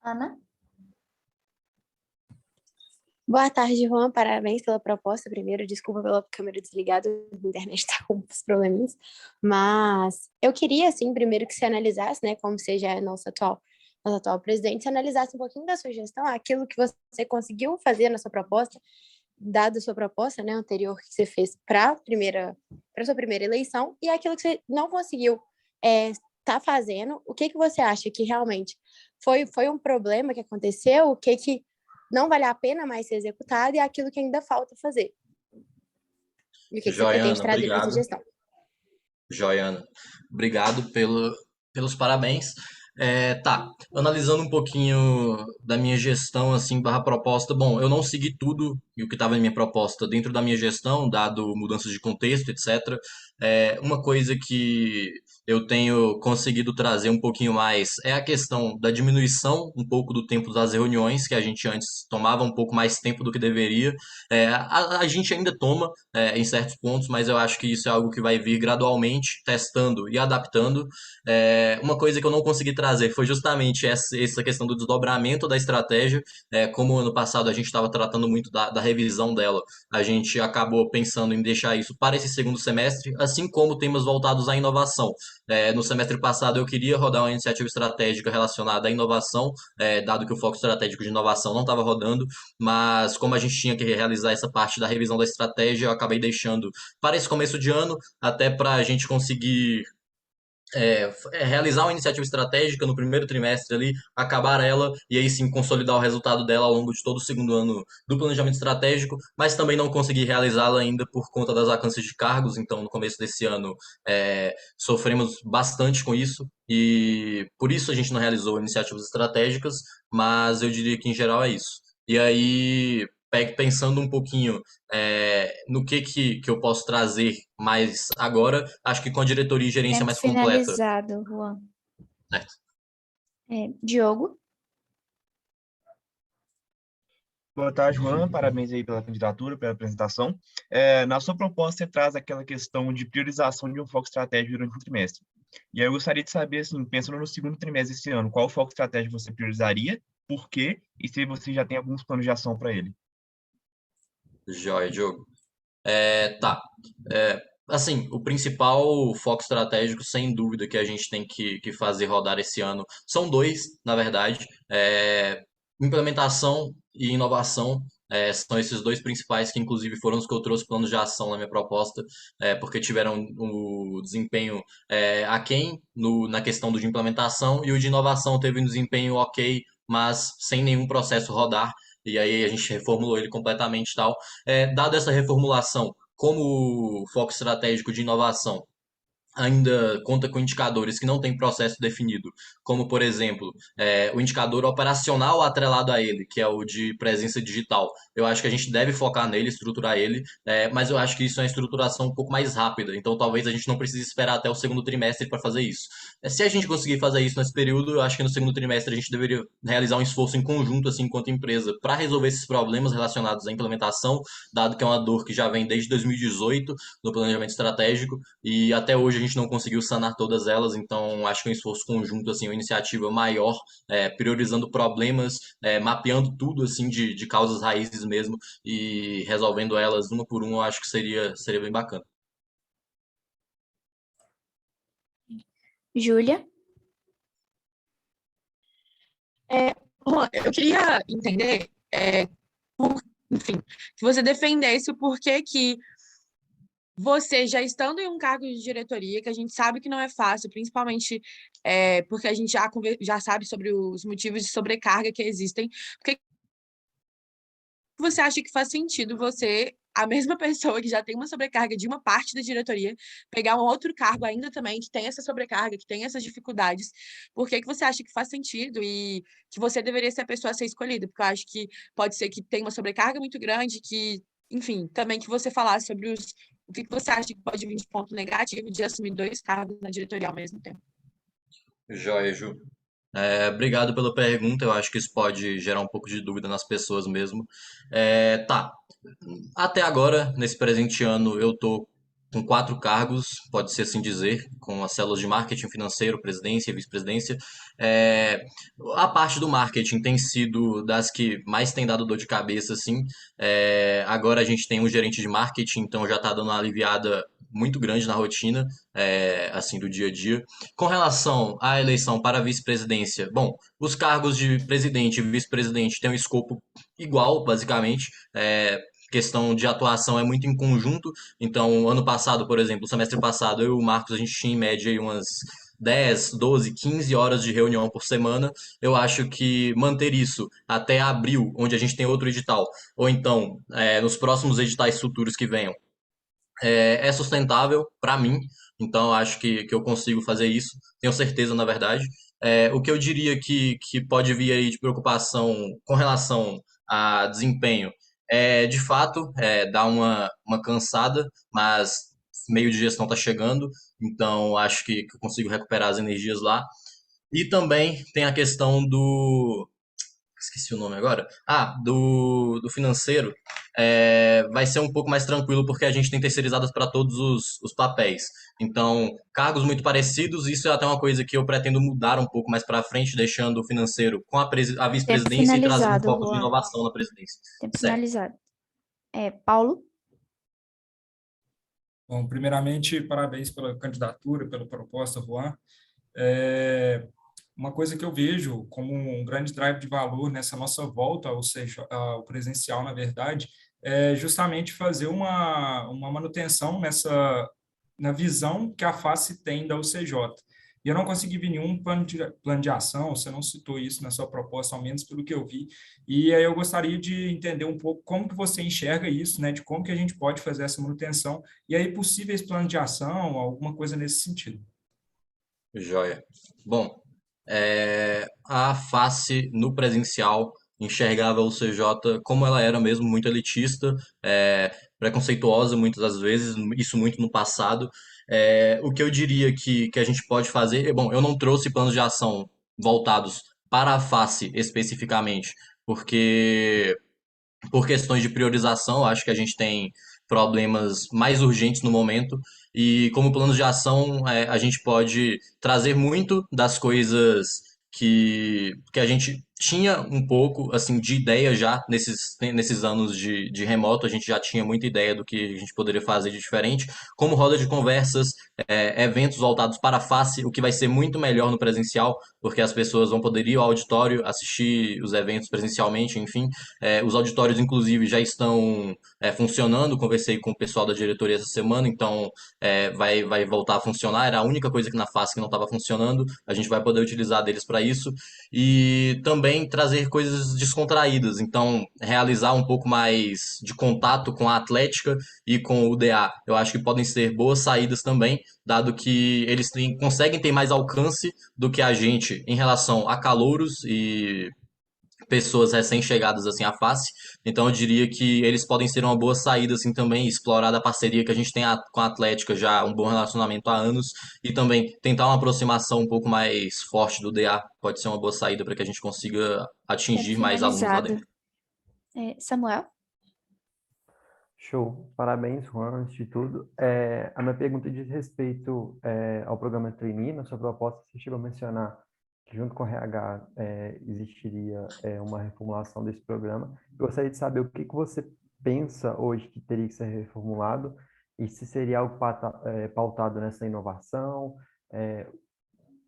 Ana?
Boa tarde, Juan. Parabéns pela proposta. Primeiro, desculpa pela câmera desligada, a internet está com uns probleminhas. Mas eu queria, assim, primeiro que você analisasse, né, como você já é nosso atual presidente, você analisasse um pouquinho da sua gestão, aquilo que você conseguiu fazer na sua proposta, dado a sua proposta, né, anterior que você fez para sua primeira eleição, e aquilo que você não conseguiu tá fazendo. O que você acha que realmente foi um problema que aconteceu? O que não vale a pena mais ser executado e aquilo que ainda falta fazer? E o que você pretende
Joiana,
trazer para essa
obrigado.
gestão?
Joiana, obrigado pelos parabéns. Tá, analisando um pouquinho da minha gestão, assim, barra proposta, bom, eu não segui tudo e o que estava em minha proposta dentro da minha gestão, dado mudanças de contexto, etc. Uma coisa que eu tenho conseguido trazer um pouquinho mais é a questão da diminuição um pouco do tempo das reuniões, que a gente antes tomava um pouco mais tempo do que deveria. A gente ainda toma, em certos pontos, mas eu acho que isso é algo que vai vir gradualmente, testando e adaptando. Uma coisa que eu não consegui trazer foi justamente essa questão do desdobramento da estratégia. Como ano passado a gente estava tratando muito da revisão dela, a gente acabou pensando em deixar isso para esse segundo semestre, assim como temas voltados à inovação. No semestre passado eu queria rodar uma iniciativa estratégica relacionada à inovação, dado que o foco estratégico de inovação não estava rodando, mas como a gente tinha que realizar essa parte da revisão da estratégia, eu acabei deixando para esse começo de ano, até para a gente conseguir realizar uma iniciativa estratégica no primeiro trimestre ali, acabar ela e aí sim consolidar o resultado dela ao longo de todo o segundo ano do planejamento estratégico, mas também não consegui realizá-la ainda por conta das vacâncias de cargos. Então, no começo desse ano, sofremos bastante com isso e por isso a gente não realizou iniciativas estratégicas, mas eu diria que em geral é isso. E aí, pensando um pouquinho no que eu posso trazer mais agora, acho que com a diretoria e gerência
Tempo
mais completa.
finalizado, Juan.
Certo.
Diogo?
Boa tarde, Juan. Parabéns aí pela candidatura, pela apresentação. Na sua proposta, você traz aquela questão de priorização de um foco estratégico durante o trimestre. E aí eu gostaria de saber, assim, pensando no segundo trimestre desse ano, qual foco estratégico você priorizaria, por quê, e se você já tem alguns planos de ação para ele.
Joia, Diogo. Tá. Assim, o principal foco estratégico, sem dúvida, que a gente tem que fazer rodar esse ano são dois, na verdade. Implementação e inovação. São esses dois principais que, inclusive, foram os que eu trouxe planos de ação na minha proposta, porque tiveram o desempenho aquém na questão de implementação, e o de inovação teve um desempenho ok, mas sem nenhum processo rodar, e aí a gente reformulou ele completamente e tal. Dado essa reformulação, como foco estratégico de inovação ainda conta com indicadores que não têm processo definido, como, por exemplo, o indicador operacional atrelado a ele, que é o de presença digital. Eu acho que a gente deve focar nele, estruturar ele, mas eu acho que isso é uma estruturação um pouco mais rápida, então talvez a gente não precise esperar até o segundo trimestre para fazer isso. Se a gente conseguir fazer isso nesse período, eu acho que no segundo trimestre a gente deveria realizar um esforço em conjunto, assim, enquanto empresa, para resolver esses problemas relacionados à implementação, dado que é uma dor que já vem desde 2018 no planejamento estratégico, e até hoje a gente não conseguiu sanar todas elas, então acho que é um esforço conjunto, assim, uma iniciativa maior, priorizando problemas, mapeando tudo, assim, de causas raízes mesmo, e resolvendo elas uma por uma, eu acho que seria bem bacana.
Júlia?
Juan, eu queria entender, enfim, que você defendesse o porquê que você já estando em um cargo de diretoria, que a gente sabe que não é fácil, principalmente porque a gente já sabe sobre os motivos de sobrecarga que existem, por que você acha que faz sentido você, a mesma pessoa que já tem uma sobrecarga de uma parte da diretoria, pegar um outro cargo ainda também que tem essa sobrecarga, que tem essas dificuldades? Por que que você acha que faz sentido e que você deveria ser a pessoa a ser escolhida? Porque eu acho que pode ser que tenha uma sobrecarga muito grande, que, enfim, também que você falasse sobre o que que você acha que pode vir de ponto negativo de assumir dois cargos na diretoria ao mesmo tempo.
Joia, Ju. Obrigado pela pergunta. Eu acho que isso pode gerar um pouco de dúvida nas pessoas mesmo. Tá. Até agora, nesse presente ano, eu tô com 4 cargos, pode-se assim dizer, com as células de marketing financeiro, presidência e vice-presidência. É, a parte do marketing tem sido das que mais tem dado dor de cabeça, assim. Agora a gente tem um gerente de marketing, então já está dando uma aliviada muito grande na rotina, assim, do dia a dia. Com relação à eleição para a vice-presidência, bom, os cargos de presidente e vice-presidente têm um escopo igual, basicamente. Questão de atuação é muito em conjunto. Então, ano passado, por exemplo, o semestre passado, eu e o Marcos, a gente tinha em média aí umas 10, 12, 15 horas de reunião por semana. Eu acho que manter isso até abril, onde a gente tem outro edital, ou então nos próximos editais futuros que venham, é sustentável para mim. Então, eu acho que eu consigo fazer isso. Tenho certeza, na verdade. O que eu diria que pode vir aí de preocupação com relação a desempenho de fato, dar uma cansada, mas meio de gestão está chegando, então acho que eu consigo recuperar as energias lá. E também tem a questão do. Esqueci o nome agora. Do financeiro. Vai ser um pouco mais tranquilo porque a gente tem terceirizadas para todos os papéis. Então, cargos muito parecidos, isso é até uma coisa que eu pretendo mudar um pouco mais para frente, deixando o financeiro com a
Tempo
vice-presidência e trazendo um
finalizado,
foco de
Juan.
inovação na presidência.
Tempo
Certo.
finalizado. Paulo?
Bom, primeiramente, parabéns pela candidatura, pela proposta, Juan. É, uma coisa que eu vejo como um grande drive de valor nessa nossa volta, ou seja, ao presencial, na verdade, é justamente fazer uma manutenção na visão que a face tem da UCJ. E eu não consegui ver nenhum plano de ação, você não citou isso na sua proposta, ao menos pelo que eu vi. E aí eu gostaria de entender um pouco como que você enxerga isso, né, de como que a gente pode fazer essa manutenção, e aí possíveis planos de ação, alguma coisa nesse sentido.
Joia. Bom, a face no presencial enxergava a UCJ como ela era mesmo, muito elitista, preconceituosa muitas das vezes, isso muito no passado. O que eu diria que a gente pode fazer, bom, eu não trouxe planos de ação voltados para a face especificamente, porque por questões de priorização, acho que a gente tem problemas mais urgentes no momento. E como plano de ação, a gente pode trazer muito das coisas que a gente tinha um pouco assim de ideia já nesses anos de remoto. A gente já tinha muita ideia do que a gente poderia fazer de diferente, como roda de conversas, eventos voltados para a face, o que vai ser muito melhor no presencial, porque as pessoas vão poder ir ao auditório, assistir os eventos presencialmente, enfim. Os auditórios, inclusive, já estão funcionando. Conversei com o pessoal da diretoria essa semana, então vai voltar a funcionar. Era a única coisa que na face que não estava funcionando. A gente vai poder utilizar deles para isso. E também trazer coisas descontraídas. Então, realizar um pouco mais de contato com a Atlética e com o DA. Eu acho que podem ser boas saídas também, dado que eles conseguem ter mais alcance do que a gente em relação a calouros e pessoas recém-chegadas assim à face. Então eu diria que eles podem ser uma boa saída assim também, explorar a parceria que a gente tem com a Atlética já, um bom relacionamento há anos, e também tentar uma aproximação um pouco mais forte do DA. Pode ser uma boa saída para que a gente consiga
Tempo
atingir mais alunos lá
finalizado.
dentro.
Samuel?
Show. Parabéns, Juan, antes de tudo. A minha pergunta diz respeito ao programa Trainee. Na sua proposta, você chegou a mencionar que junto com o RH existiria uma reformulação desse programa. Eu gostaria de saber o que você pensa hoje que teria que ser reformulado e se seria algo pautado nessa inovação.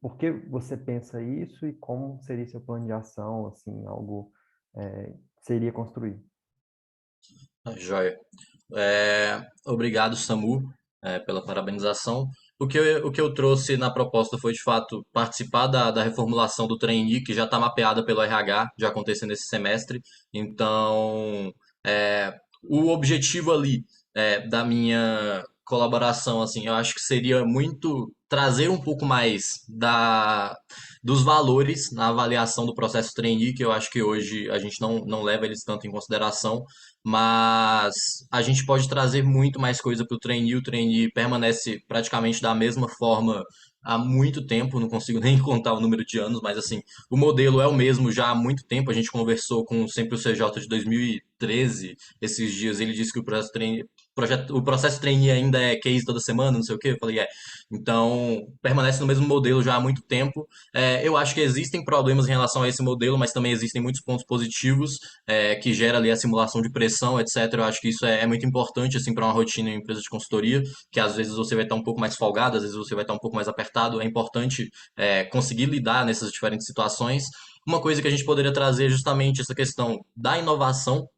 Por que você pensa isso e como seria seu plano de ação, assim, algo seria construído?
Joia. Obrigado, Samu. pela parabenização. O que eu trouxe na proposta foi, de fato, participar da reformulação do trainee, que já está mapeada pelo RH, já aconteceu nesse semestre. Então, o objetivo ali da minha colaboração, assim, eu acho que seria muito trazer um pouco mais dos valores na avaliação do processo trainee, que eu acho que hoje a gente não leva eles tanto em consideração, mas a gente pode trazer muito mais coisa para o trainee. O trainee permanece praticamente da mesma forma há muito tempo, não consigo nem contar o número de anos, mas assim, o modelo é o mesmo já há muito tempo. A gente conversou com sempre o CJ de 2013, esses dias ele disse que o processo trainee ainda é case toda semana, não sei o quê. Eu falei, então, permanece no mesmo modelo já há muito tempo. Eu acho que existem problemas em relação a esse modelo, mas também existem muitos pontos positivos, que gera ali a simulação de pressão, etc. Eu acho que isso é muito importante, assim, para uma rotina em empresa de consultoria, que às vezes você vai estar um pouco mais folgado, às vezes você vai estar um pouco mais apertado. É importante, conseguir lidar nessas diferentes situações. Uma coisa que a gente poderia trazer é justamente essa questão da inovação,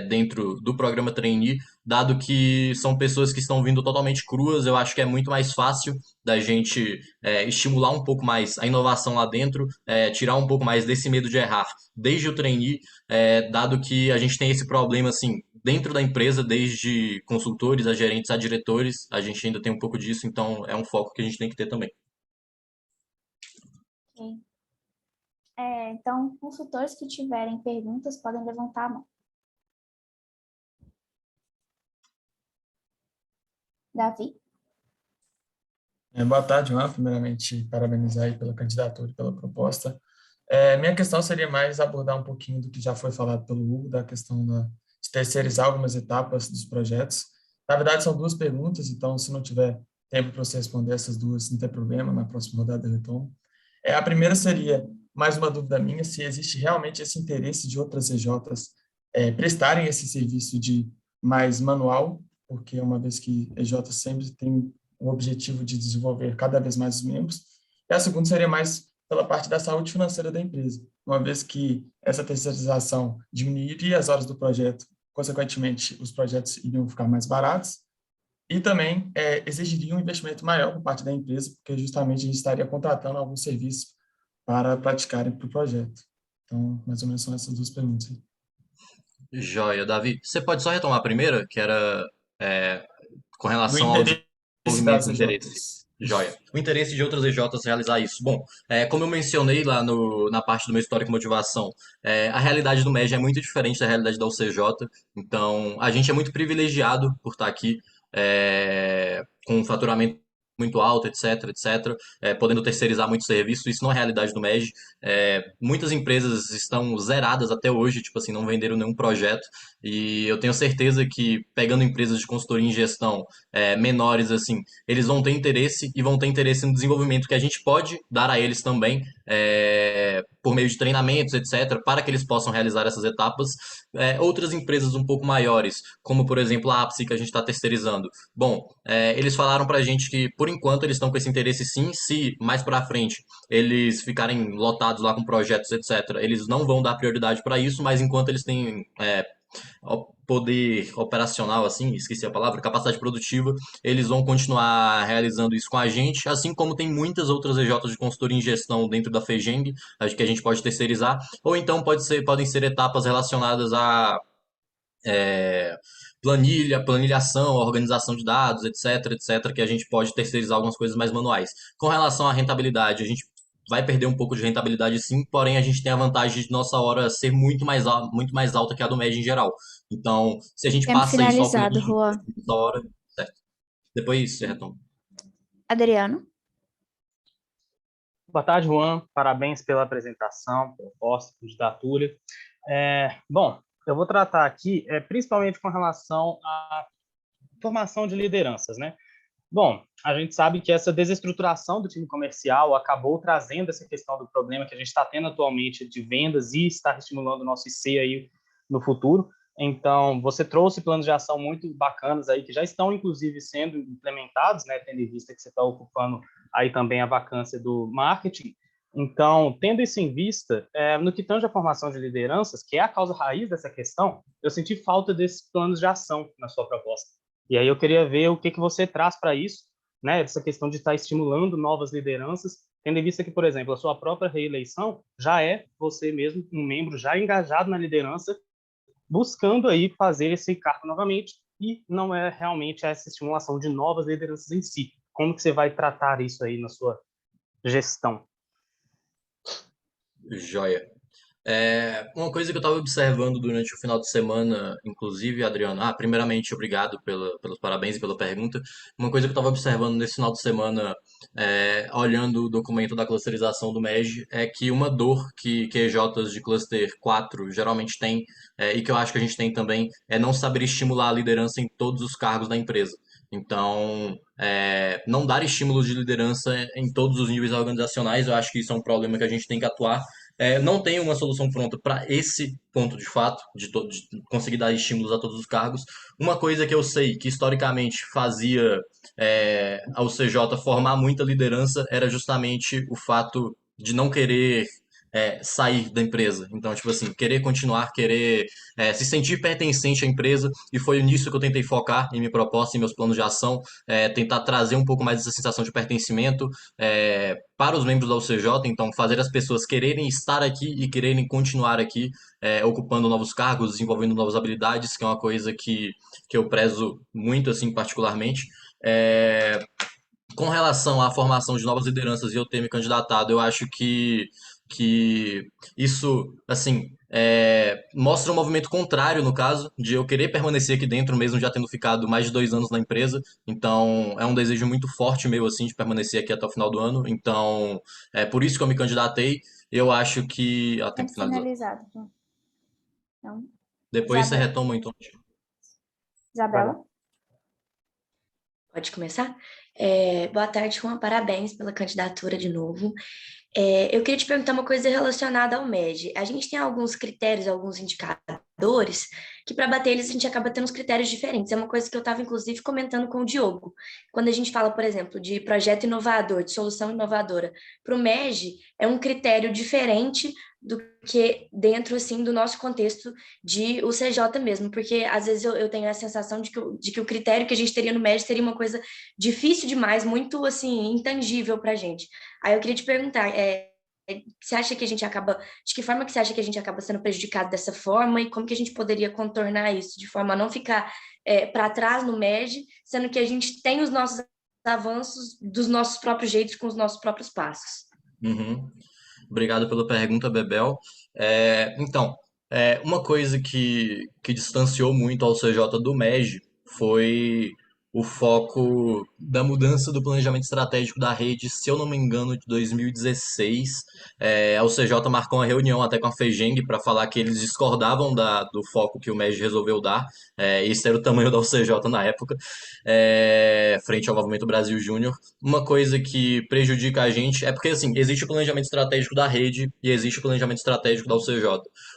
dentro do programa trainee, dado que são pessoas que estão vindo totalmente cruas. Eu acho que é muito mais fácil da gente estimular um pouco mais a inovação lá dentro, tirar um pouco mais desse medo de errar desde o trainee, dado que a gente tem esse problema assim dentro da empresa, desde consultores a gerentes a diretores, a gente ainda tem um pouco disso, então é um foco que a gente tem que ter também.
Ok. Então, consultores que tiverem perguntas podem levantar a mão. Davi?
Boa tarde, Juan. Primeiramente, parabenizar aí pela candidatura e pela proposta. Minha questão seria mais abordar um pouquinho do que já foi falado pelo Hugo, da questão de terceirizar algumas etapas dos projetos. Na verdade, são duas perguntas, então, se não tiver tempo para você responder essas duas, não tem problema, na próxima rodada eu retomo. A primeira seria, mais uma dúvida minha, se existe realmente esse interesse de outras EJs prestarem esse serviço de mais manual, porque uma vez que EJ sempre tem o objetivo de desenvolver cada vez mais os membros. E a segunda seria mais pela parte da saúde financeira da empresa, uma vez que essa terceirização diminuiria as horas do projeto, consequentemente, os projetos iriam ficar mais baratos, e também exigiria um investimento maior por parte da empresa, porque justamente a gente estaria contratando alguns serviços para praticarem para o projeto. Então, mais ou menos são essas duas perguntas.
Joia, Davi. Você pode só retomar a primeira, que era com
Do
relação ao
interesse
desenvolvimento
das
do interesse.
EJs.
Joia. O interesse de outras EJs realizar isso. Bom, como eu mencionei lá na parte do meu histórico e motivação, a realidade do MEG é muito diferente da realidade da UCJ, então a gente é muito privilegiado por estar aqui, com um faturamento muito alto, etc, etc, podendo terceirizar muito serviço. Isso não é a realidade do MEG. Muitas empresas estão zeradas até hoje, tipo assim, não venderam nenhum projeto, e eu tenho certeza que pegando empresas de consultoria em gestão menores, assim, eles vão ter interesse e vão ter interesse no desenvolvimento que a gente pode dar a eles também, por meio de treinamentos, etc., para que eles possam realizar essas etapas. Outras empresas um pouco maiores, como por exemplo a APSI, que a gente está terceirizando. Bom, eles falaram para a gente que por enquanto eles estão com esse interesse sim, se mais para frente eles ficarem lotados lá com projetos, etc., eles não vão dar prioridade para isso, mas enquanto eles têm poder operacional, assim, esqueci a palavra, capacidade produtiva, eles vão continuar realizando isso com a gente, assim como tem muitas outras EJs de consultoria em gestão dentro da FEGENG, acho que a gente pode terceirizar, ou então podem ser etapas relacionadas a planilhação, organização de dados, etc, etc, que a gente pode terceirizar algumas coisas mais manuais. Com relação à rentabilidade, a gente vai perder um pouco de rentabilidade sim, porém a gente tem a vantagem de nossa hora ser muito mais alta que a do médio em geral. Então, se a gente
Tempo
passa isso ao
finalizado,
cliente,
Juan.
nossa hora, certo. Depois você retoma.
Adriano?
Boa tarde, Juan. Parabéns pela apresentação, proposta, candidatura. Bom, eu vou tratar aqui principalmente com relação à formação de lideranças, né? Bom, a gente sabe que essa desestruturação do time comercial acabou trazendo essa questão do problema que a gente está tendo atualmente de vendas e está estimulando o nosso IC aí no futuro. Então, você trouxe planos de ação muito bacanas aí, que já estão, inclusive, sendo implementados, né, tendo em vista que você está ocupando aí também a vacância do marketing. Então, tendo isso em vista, no que tange a formação de lideranças, que é a causa raiz dessa questão, eu senti falta desses planos de ação na sua proposta. E aí eu queria ver o que você traz para isso, né? Essa questão de estar estimulando novas lideranças, tendo em vista que, por exemplo, a sua própria reeleição já é você mesmo um membro já engajado na liderança, buscando aí fazer esse cargo novamente, e não é realmente essa estimulação de novas lideranças em si. Como que você vai tratar isso aí na sua gestão?
Joia. Uma coisa que eu estava observando durante o final de semana, inclusive, Adriano, primeiramente, obrigado pelos parabéns e pela pergunta. Uma coisa que eu estava observando nesse final de semana, olhando o documento da clusterização do MEG, é que uma dor que QJs de cluster 4 geralmente tem, e que eu acho que a gente tem também, é não saber estimular a liderança em todos os cargos da empresa. Então, não dar estímulos de liderança em todos os níveis organizacionais, eu acho que isso é um problema que a gente tem que atuar. Não tem uma solução pronta para esse ponto de fato, de conseguir dar estímulos a todos os cargos. Uma coisa que eu sei que historicamente fazia a UCJ formar muita liderança era justamente o fato de não querer sair da empresa. Então, tipo assim, querer continuar, querer se sentir pertencente à empresa, e foi nisso que eu tentei focar em minha proposta, em meus planos de ação, tentar trazer um pouco mais essa sensação de pertencimento para os membros da UCJ, então fazer as pessoas quererem estar aqui e quererem continuar aqui, ocupando novos cargos, desenvolvendo novas habilidades, que é uma coisa que eu prezo muito, assim, particularmente. Com relação à formação de novas lideranças e eu ter me candidatado, eu acho que isso, assim, mostra um movimento contrário, no caso, de eu querer permanecer aqui dentro, mesmo já tendo ficado mais de 2 anos na empresa. Então, é um desejo muito forte meu, assim, de permanecer aqui até o final do ano. Então, é por isso que eu me candidatei. Eu acho que... Ah, tempo
Tempo
finalizado.
finalizado. Então,
Depois você
Isabela.
retoma, então.
Isabela?
Pode começar? Boa tarde, Juan. Parabéns pela candidatura de novo. Eu queria te perguntar uma coisa relacionada ao MED. A gente tem alguns critérios, alguns indicadores, que para bater eles a gente acaba tendo uns critérios diferentes. É uma coisa que eu estava, inclusive, comentando com o Diogo. Quando a gente fala, por exemplo, de projeto inovador, de solução inovadora, para o MED é um critério diferente do que dentro, assim, do nosso contexto de UCJ mesmo, porque às vezes eu tenho a sensação de que o critério que a gente teria no MED seria uma coisa difícil demais, muito, assim, intangível para a gente. Aí eu queria te perguntar, você acha que a gente acaba, de que forma que você acha que a gente acaba sendo prejudicado dessa forma e como que a gente poderia contornar isso de forma a não ficar para trás no MED, sendo que a gente tem os nossos avanços dos nossos próprios jeitos com os nossos próprios passos?
Uhum. Obrigado pela pergunta, Bebel. Então, uma coisa que distanciou muito ao CJ do MEG foi o foco da mudança do planejamento estratégico da rede, se eu não me engano, de 2016. A UCJ marcou uma reunião até com a FEGENG para falar que eles discordavam do foco que o MEG resolveu dar. Esse era o tamanho da UCJ na época, frente ao Movimento Brasil Júnior. Uma coisa que prejudica a gente é porque, assim, existe o planejamento estratégico da rede e existe o planejamento estratégico da UCJ.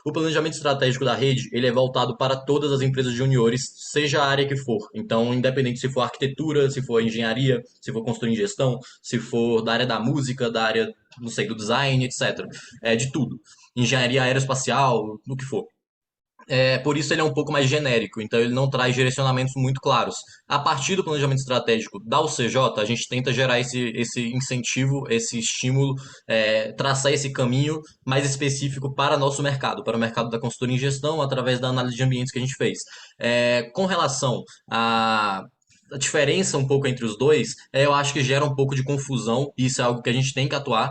O planejamento estratégico da rede, ele é voltado para todas as empresas juniores, seja a área que for. Então, independente se for arquitetura, se for engenharia, se for consultoria em gestão, se for da área da música, da área, não sei, do design, etc. De tudo. Engenharia aeroespacial, do que for. Por isso ele é um pouco mais genérico, então ele não traz direcionamentos muito claros. A partir do planejamento estratégico da UCJ, a gente tenta gerar esse incentivo, esse estímulo, traçar esse caminho mais específico para nosso mercado, para o mercado da consultoria em gestão, através da análise de ambientes que a gente fez. Com relação a diferença um pouco entre os dois, eu acho que gera um pouco de confusão, e isso é algo que a gente tem que atuar,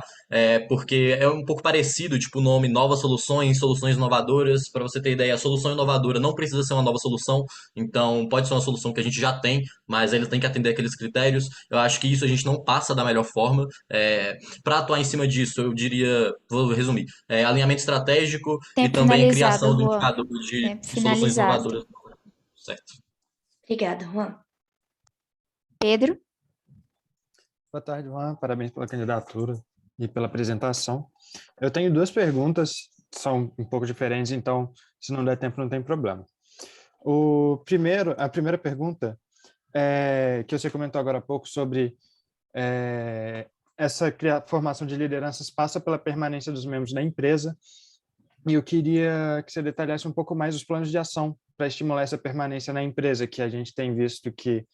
porque é um pouco parecido, tipo o nome Novas Soluções, Soluções Inovadoras. Para você ter ideia, a solução inovadora não precisa ser uma nova solução, então pode ser uma solução que a gente já tem, mas ele tem que atender aqueles critérios. Eu acho que isso a gente não passa da melhor forma. Para atuar em cima disso, eu diria, vou resumir, alinhamento estratégico e
Tempo
também
finalizado,
criação do
Juan.
indicador de
Tempo
soluções
finalizado.
inovadoras. Certo.
Obrigada, Juan.
Pedro?
Boa tarde, Juan. Parabéns pela candidatura e pela apresentação. Eu tenho duas perguntas, são um pouco diferentes, então, se não der tempo, não tem problema. A primeira pergunta é que você comentou agora há pouco sobre essa formação de lideranças passa pela permanência dos membros da empresa, e eu queria que você detalhasse um pouco mais os planos de ação para estimular essa permanência na empresa, que a gente tem visto que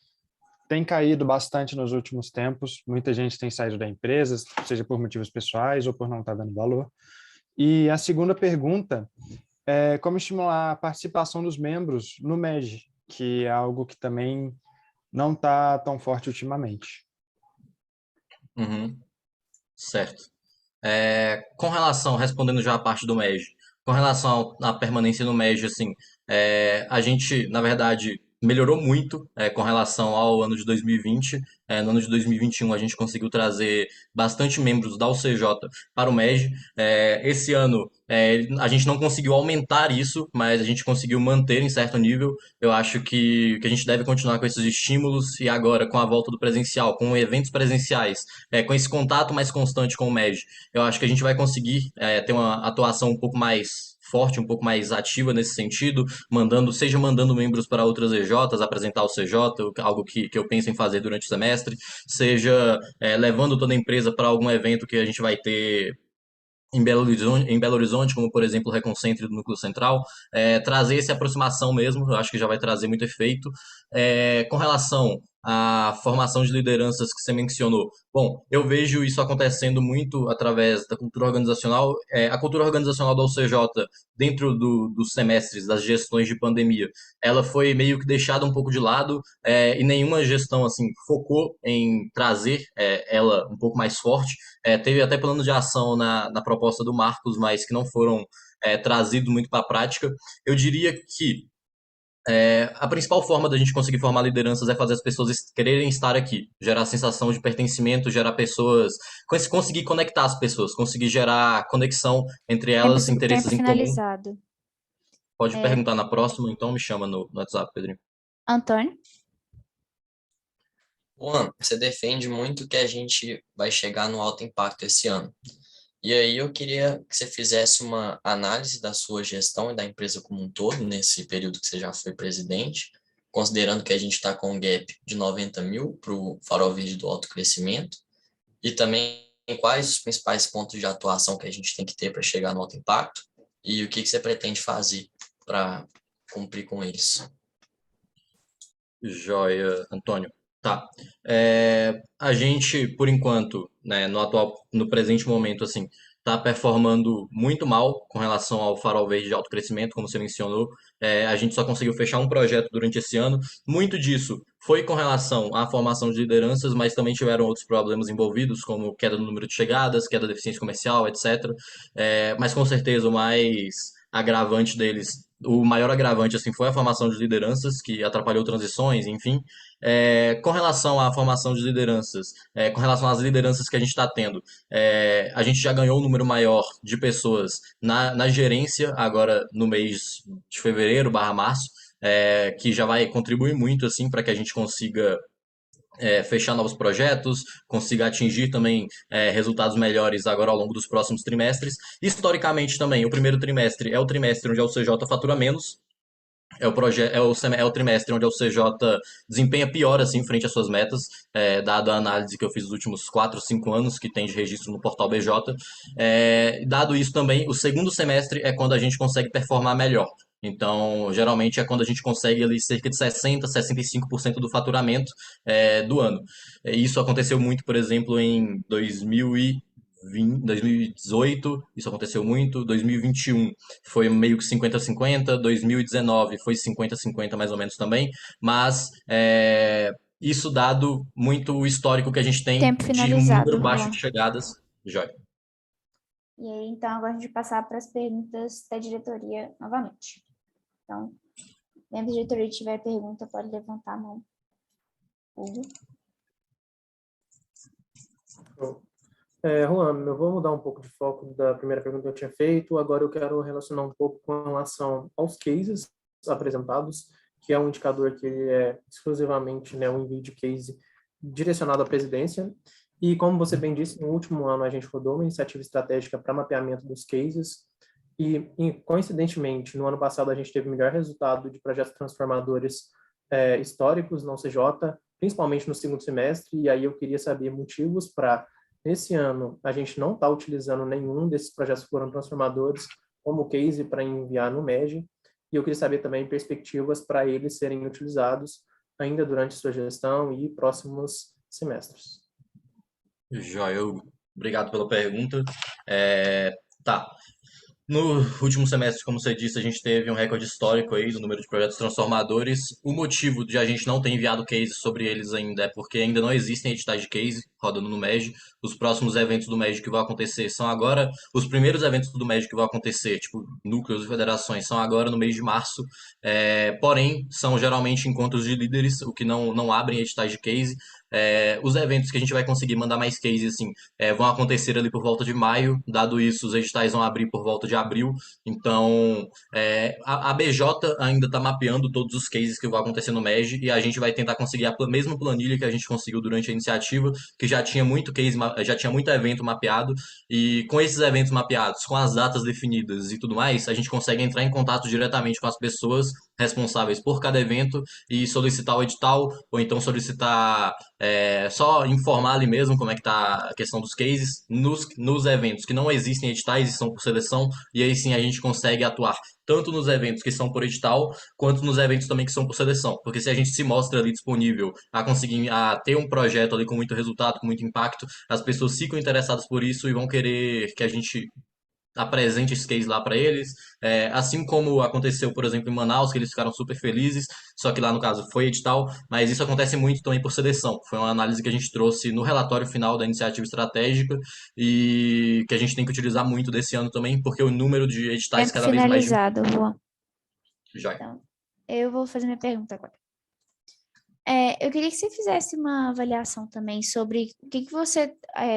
tem caído bastante nos últimos tempos. Muita gente tem saído da empresa, seja por motivos pessoais ou por não estar dando valor. E a segunda pergunta é como estimular a participação dos membros no MEG, que é algo que também não está tão forte ultimamente.
Uhum, certo. Com relação, respondendo já a parte do MEG, com relação à permanência no MEG, assim, a gente, na verdade, melhorou muito com relação ao ano de 2020. No ano de 2021, a gente conseguiu trazer bastante membros da UCJ para o MEG. Esse ano, a gente não conseguiu aumentar isso, mas a gente conseguiu manter em certo nível. Eu acho que a gente deve continuar com esses estímulos e agora, com a volta do presencial, com eventos presenciais, com esse contato mais constante com o MEG, eu acho que a gente vai conseguir ter uma atuação um pouco mais forte, um pouco mais ativa nesse sentido, seja mandando membros para outras EJs, apresentar o CJ, algo que eu penso em fazer durante o semestre, seja levando toda a empresa para algum evento que a gente vai ter em Belo Horizonte, como por exemplo o Reconcentro do Núcleo Central, trazer essa aproximação mesmo, eu acho que já vai trazer muito efeito. Com relação à formação de lideranças que você mencionou, bom, eu vejo isso acontecendo muito através da cultura organizacional. A cultura organizacional da UCJ, dentro dos semestres, das gestões de pandemia, ela foi meio que deixada um pouco de lado, e nenhuma gestão assim focou em trazer ela um pouco mais forte. Teve até planos de ação na proposta do Marcos, mas que não foram trazidos muito para a prática. Eu diria que a principal forma da gente conseguir formar lideranças é fazer as pessoas quererem estar aqui, gerar a sensação de pertencimento, gerar pessoas, conseguir conectar as pessoas, conseguir gerar conexão entre elas, interesses em comum.
Finalizado.
Pode perguntar na próxima, então me chama no WhatsApp, Pedrinho.
Antônio?
Juan, você defende muito que a gente vai chegar no alto impacto esse ano. E aí eu queria que você fizesse uma análise da sua gestão e da empresa como um todo, nesse período que você já foi presidente, considerando que a gente está com um gap de 90 mil para o Farol Verde do Alto Crescimento, e também quais os principais pontos de atuação que a gente tem que ter para chegar no alto impacto, e o que você pretende fazer para cumprir com eles.
Joia, Antônio. Tá. A gente, por enquanto, né, no presente momento, assim, está performando muito mal com relação ao Farol Verde de alto crescimento, como você mencionou. A gente só conseguiu fechar um projeto durante esse ano. Muito disso foi com relação à formação de lideranças, mas também tiveram outros problemas envolvidos, como queda no número de chegadas, queda da eficiência comercial, etc. Mas com certeza o mais agravante deles, o maior agravante assim foi a formação de lideranças, que atrapalhou transições, enfim. Com relação à formação de lideranças, com relação às lideranças que a gente está tendo, a gente já ganhou um número maior de pessoas na gerência, agora no mês de fevereiro/março, que já vai contribuir muito assim para que a gente consiga fechar novos projetos, consiga atingir também resultados melhores agora ao longo dos próximos trimestres. Historicamente também, o primeiro trimestre é o trimestre onde a UCJ fatura menos, é o trimestre onde a UCJ desempenha pior assim frente às suas metas, dado a análise que eu fiz nos últimos 4, 5 anos que tem de registro no portal BJ. Dado isso também, o segundo semestre é quando a gente consegue performar melhor. Então, geralmente é quando a gente consegue ali cerca de 60%, 65% do faturamento do ano. Isso aconteceu muito, por exemplo, em 2018, isso aconteceu muito. 2021 foi meio que 50-50. 2019 foi 50-50 mais ou menos também. Mas isso dado muito o histórico que a gente tem de um número baixo de chegadas. Joia.
E aí, então, agora a gente vai passar para as perguntas da diretoria novamente. Então, membro da diretoria que tiver pergunta, pode levantar a mão. Hugo.
Juan, eu vou mudar um pouco de foco da primeira pergunta que eu tinha feito. Agora eu quero relacionar um pouco com relação aos cases apresentados, que é um indicador que ele é exclusivamente, né, um envio de case direcionado à presidência. E como você bem disse, no último ano a gente rodou uma iniciativa estratégica para mapeamento dos cases e coincidentemente, no ano passado a gente teve o melhor resultado de projetos transformadores históricos na UCJ, principalmente no segundo semestre, e aí eu queria saber motivos para, nesse ano, a gente não está utilizando nenhum desses projetos que foram transformadores como case para enviar no MEG, e eu queria saber também perspectivas para eles serem utilizados ainda durante sua gestão e próximos semestres.
Joia, obrigado pela pergunta. Tá. No último semestre, como você disse, a gente teve um recorde histórico aí do número de projetos transformadores. O motivo de a gente não ter enviado case sobre eles ainda é porque ainda não existem editais de case rodando no MEG. Os próximos eventos do MEG que vão acontecer são agora. Os primeiros eventos do MEG que vão acontecer, tipo núcleos e federações, são agora no mês de março. Porém, são geralmente encontros de líderes, o que não abrem editais de case. Os eventos que a gente vai conseguir mandar mais case assim, vão acontecer ali por volta de maio, dado isso, os editais vão abrir por volta de abril. Então, a BJ ainda está mapeando todos os cases que vão acontecer no MEG e a gente vai tentar conseguir a mesma planilha que a gente conseguiu durante a iniciativa, que já tinha muito case, já tinha muito evento mapeado, e com esses eventos mapeados, com as datas definidas e tudo mais, a gente consegue entrar em contato diretamente com as pessoas responsáveis por cada evento e solicitar o edital, ou então solicitar só informar ali mesmo como é que tá a questão dos cases nos eventos que não existem editais e são por seleção, e aí sim a gente consegue atuar tanto nos eventos que são por edital, quanto nos eventos também que são por seleção. Porque se a gente se mostra ali disponível a conseguir ter um projeto ali com muito resultado, com muito impacto, as pessoas ficam interessadas por isso e vão querer que a gente apresente esse case lá para eles. Assim como aconteceu, por exemplo, em Manaus, que eles ficaram super felizes, só que lá no caso foi edital, mas isso acontece muito também por seleção. Foi uma análise que a gente trouxe no relatório final da iniciativa estratégica e que a gente tem que utilizar muito desse ano também, porque o número de editais
Tempo
cada vez mais
finalizado, Juan.
já.
Então, eu vou fazer minha pergunta agora. Eu queria que você fizesse uma avaliação também sobre o que você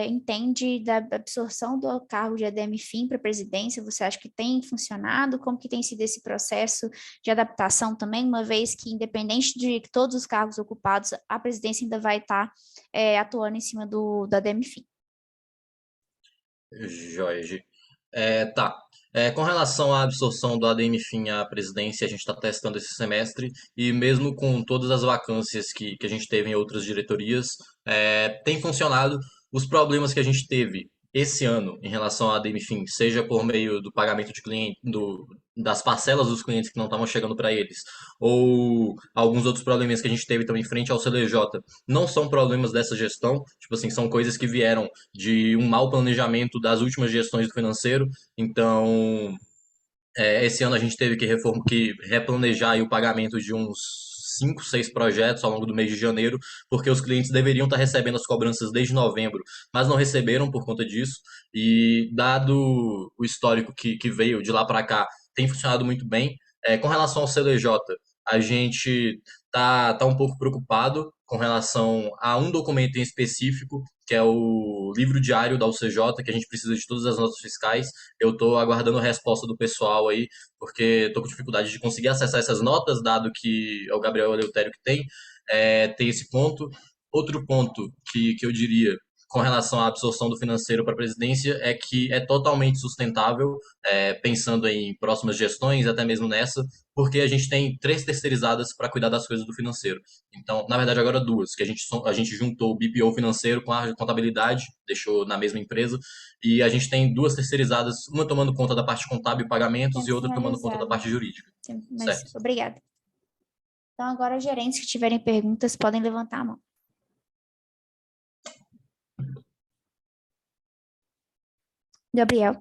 entende da absorção do cargo de ADM Fim para a presidência. Você acha que tem funcionado? Como que tem sido esse processo de adaptação também, uma vez que, independente de todos os cargos ocupados, a presidência ainda vai estar atuando em cima do ADM Fim?
Jorge. Tá. Com relação à absorção do ADM Fim à presidência, a gente está testando esse semestre e mesmo com todas as vacâncias que a gente teve em outras diretorias, tem funcionado. Os problemas que a gente teve esse ano em relação ao ADM Fim, seja por meio do pagamento de cliente, das parcelas dos clientes que não estavam chegando para eles, ou alguns outros problemas que a gente teve também frente ao CLJ, não são problemas dessa gestão, tipo assim, são coisas que vieram de um mau planejamento das últimas gestões do financeiro. Então, esse ano a gente teve que replanejar aí o pagamento de uns 5, 6 projetos ao longo do mês de janeiro, porque os clientes deveriam estar recebendo as cobranças desde novembro, mas não receberam por conta disso. E dado o histórico que veio de lá para cá, tem funcionado muito bem. Com relação ao CLJ, a gente tá um pouco preocupado com relação a um documento em específico, que é o livro diário da UCJ, que a gente precisa de todas as notas fiscais. Eu estou aguardando a resposta do pessoal aí, porque estou com dificuldade de conseguir acessar essas notas, dado que é o Gabriel Eleutério que tem esse ponto. Outro ponto que eu diria com relação à absorção do financeiro para a presidência é que é totalmente sustentável, pensando em próximas gestões, até mesmo nessa, porque a gente tem 3 terceirizadas para cuidar das coisas do financeiro. Então, na verdade, agora 2, que a gente juntou o BPO financeiro com a contabilidade, deixou na mesma empresa, e a gente tem 2 terceirizadas, uma tomando conta da parte contábil e pagamentos e outra tomando conta da parte jurídica.
Sim,
certo?
Obrigada. Então, agora, os gerentes que tiverem perguntas podem levantar a mão. Gabriel.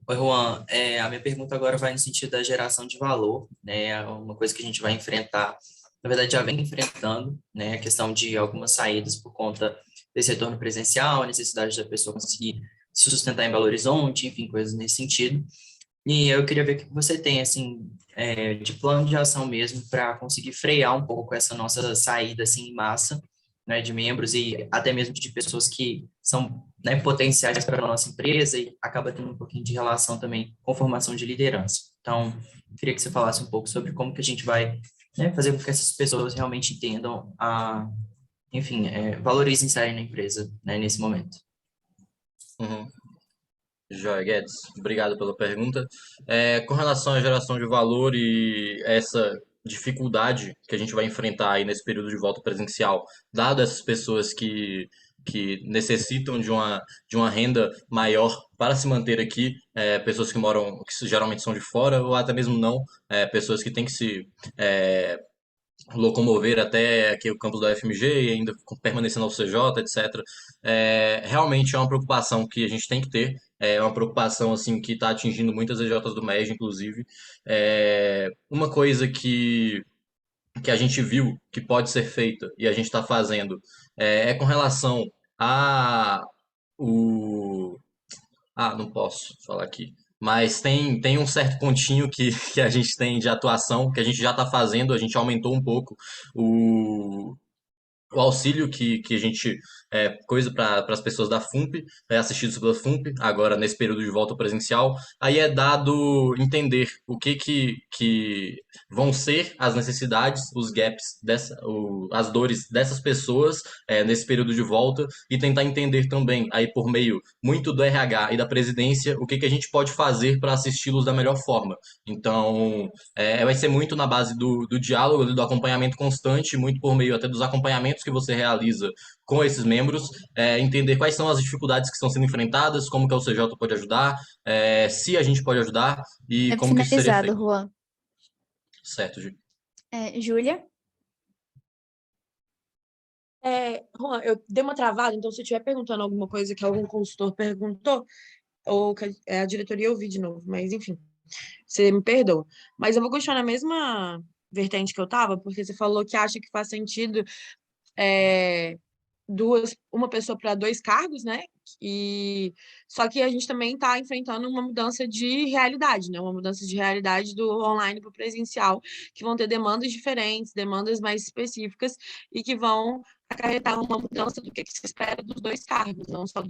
Oi, Juan. A minha pergunta agora vai no sentido da geração de valor, né? É uma coisa que a gente vai enfrentar, na verdade já vem enfrentando, né? A questão de algumas saídas por conta desse retorno presencial, a necessidade da pessoa conseguir se sustentar em Belo Horizonte, enfim, coisas nesse sentido. E eu queria ver o que você tem, assim, de plano de ação mesmo para conseguir frear um pouco essa nossa saída, assim, em massa, né, de membros e até mesmo de pessoas que são, né, potenciais para a nossa empresa e acaba tendo um pouquinho de relação também com formação de liderança. Então, queria que você falasse um pouco sobre como que a gente vai, né, fazer com que essas pessoas realmente entendam enfim, valorizem estarem na empresa, né, nesse momento.
Uhum. Joia, Guedes, obrigado pela pergunta. Com relação à geração de valor e essa dificuldade que a gente vai enfrentar aí nesse período de volta presencial, dado essas pessoas que que necessitam de uma renda maior para se manter aqui, pessoas que moram, que geralmente são de fora, ou até mesmo não, pessoas que têm que se é, locomover até aqui o campus da UFMG e ainda permanecendo ao CJ, etc. Realmente é uma preocupação que a gente tem que ter, é uma preocupação assim que está atingindo muitas EJs do MEG, inclusive. Uma coisa que a gente viu que pode ser feita e a gente está fazendo com relação a o não posso falar aqui. Mas tem um certo pontinho que a gente tem de atuação, que a gente já está fazendo, a gente aumentou um pouco o, o auxílio que a gente coisa para as pessoas da FUNP, assistidos pela FUNP, agora nesse período de volta ao presencial, aí é dado entender o que vão ser as necessidades, os gaps, as dores dessas pessoas nesse período de volta e tentar entender também, aí por meio muito do RH e da presidência, o que a gente pode fazer para assisti-los da melhor forma. Então, vai ser muito na base do diálogo, do acompanhamento constante, muito por meio até dos acompanhamentos que você realiza com esses membros, entender quais são as dificuldades que estão sendo enfrentadas, como que a UCJ pode ajudar, se a gente pode ajudar e
Deve
como que isso seria
finalizado,
feito.
Juan.
Certo, Gi.
Júlia?
Juan, eu dei uma travada, então se eu estiver perguntando alguma coisa que algum consultor perguntou, ou que a diretoria eu vi de novo, mas enfim, você me perdoa. Mas eu vou continuar na mesma vertente que eu estava, porque você falou que acha que faz sentido uma pessoa para 2 cargos, né? Só que a gente também está enfrentando uma mudança de realidade, né? Uma mudança de realidade do online para o presencial, que vão ter demandas diferentes, demandas mais específicas e que vão acarretar uma mudança do que se espera dos 2 cargos, não só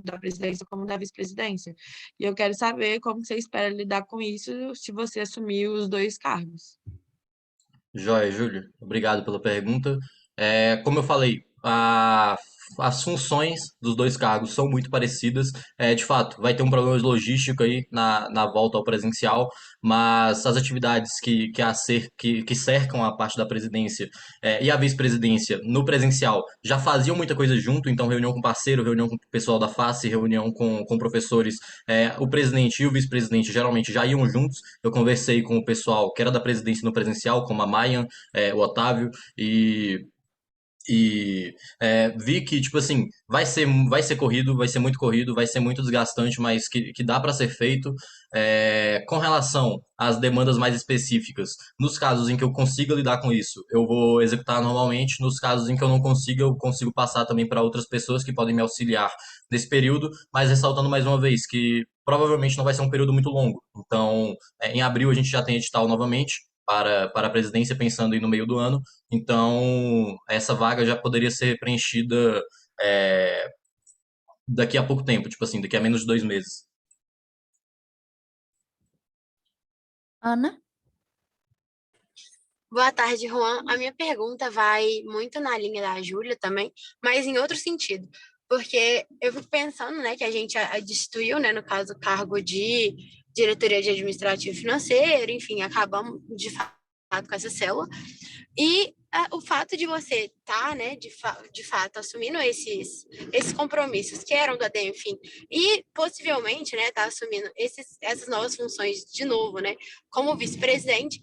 da presidência como da vice-presidência. E eu quero saber como que você espera lidar com isso se você assumir os 2 cargos.
Joia, Júlio. Obrigado pela pergunta. Como eu falei, as funções dos 2 cargos são muito parecidas. De fato, vai ter um problema de logística aí na volta ao presencial, mas as atividades que cercam a parte da presidência e a vice-presidência no presencial já faziam muita coisa junto, então reunião com parceiro, reunião com o pessoal da face, reunião com professores. O presidente e o vice-presidente geralmente já iam juntos. Eu conversei com o pessoal que era da presidência no presencial, como a Mayan, o Otávio, vi que, tipo assim, vai ser corrido, vai ser muito corrido, vai ser muito desgastante, mas que dá para ser feito. Com relação às demandas mais específicas, nos casos em que eu consiga lidar com isso, eu vou executar normalmente. Nos casos em que eu não consiga, eu consigo passar também para outras pessoas que podem me auxiliar nesse período, mas ressaltando mais uma vez que provavelmente não vai ser um período muito longo. Então, em abril a gente já tem edital novamente para a presidência, pensando aí no meio do ano. Então, essa vaga já poderia ser preenchida daqui a pouco tempo, tipo assim, daqui a menos de 2 meses.
Ana?
Boa tarde, Juan. A minha pergunta vai muito na linha da Júlia também, mas em outro sentido. Porque eu fico pensando, né, que a gente destituiu, né, no caso, o cargo de diretoria de administrativo financeiro, enfim, acabamos de fato com essa célula. E o fato de você estar, né, de fato, assumindo esses compromissos que eram do ADM, enfim, e possivelmente, né, tá assumindo essas novas funções de novo, né, como vice-presidente,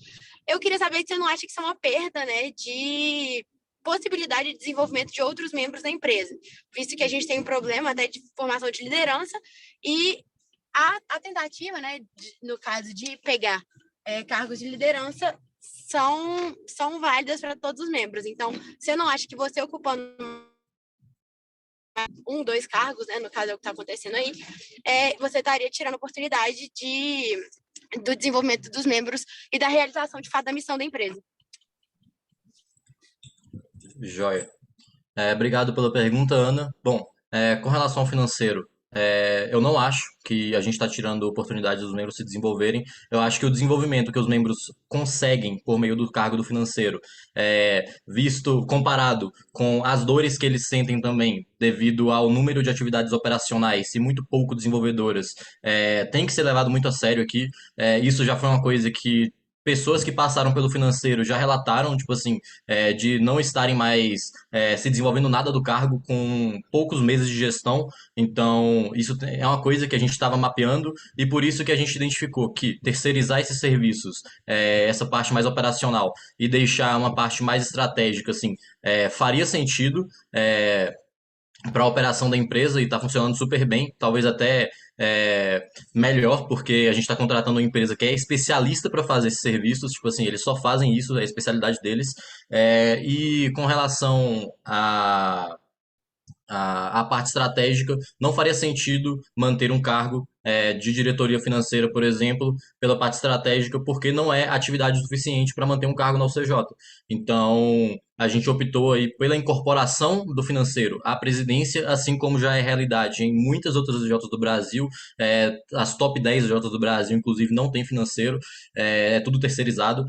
eu queria saber se você não acha que isso é uma perda, né, de possibilidade de desenvolvimento de outros membros da empresa, visto que a gente tem um problema até de formação de liderança e a tentativa, né, no caso de pegar cargos de liderança são válidas para todos os membros. Então, você não acha que você ocupando 1, 2 cargos, né, no caso é o que está acontecendo aí, você estaria tirando a oportunidade do desenvolvimento dos membros e da realização, de fato, da missão da empresa?
Joia. Obrigado pela pergunta, Ana. Bom, com relação ao financeiro, eu não acho que a gente está tirando oportunidades dos membros se desenvolverem. Eu acho que o desenvolvimento que os membros conseguem por meio do cargo do financeiro, visto comparado com as dores que eles sentem também, devido ao número de atividades operacionais e muito pouco desenvolvedoras, tem que ser levado muito a sério aqui. Isso já foi uma coisa que pessoas que passaram pelo financeiro já relataram, tipo assim, de não estarem mais se desenvolvendo nada do cargo com poucos meses de gestão. Então, isso é uma coisa que a gente estava mapeando e por isso que a gente identificou que terceirizar esses serviços, essa parte mais operacional e deixar uma parte mais estratégica, assim, faria sentido. Para a operação da empresa e está funcionando super bem, talvez até melhor, porque a gente está contratando uma empresa que é especialista para fazer esses serviços, tipo assim, eles só fazem isso, é a especialidade deles. E com relação a parte estratégica, não faria sentido manter um cargo de diretoria financeira, por exemplo, pela parte estratégica, porque não é atividade suficiente para manter um cargo na UCJ. Então, a gente optou aí pela incorporação do financeiro à presidência, assim como já é realidade em muitas outras UJs do Brasil, as top 10 UJs do Brasil, inclusive, não tem financeiro, é tudo terceirizado.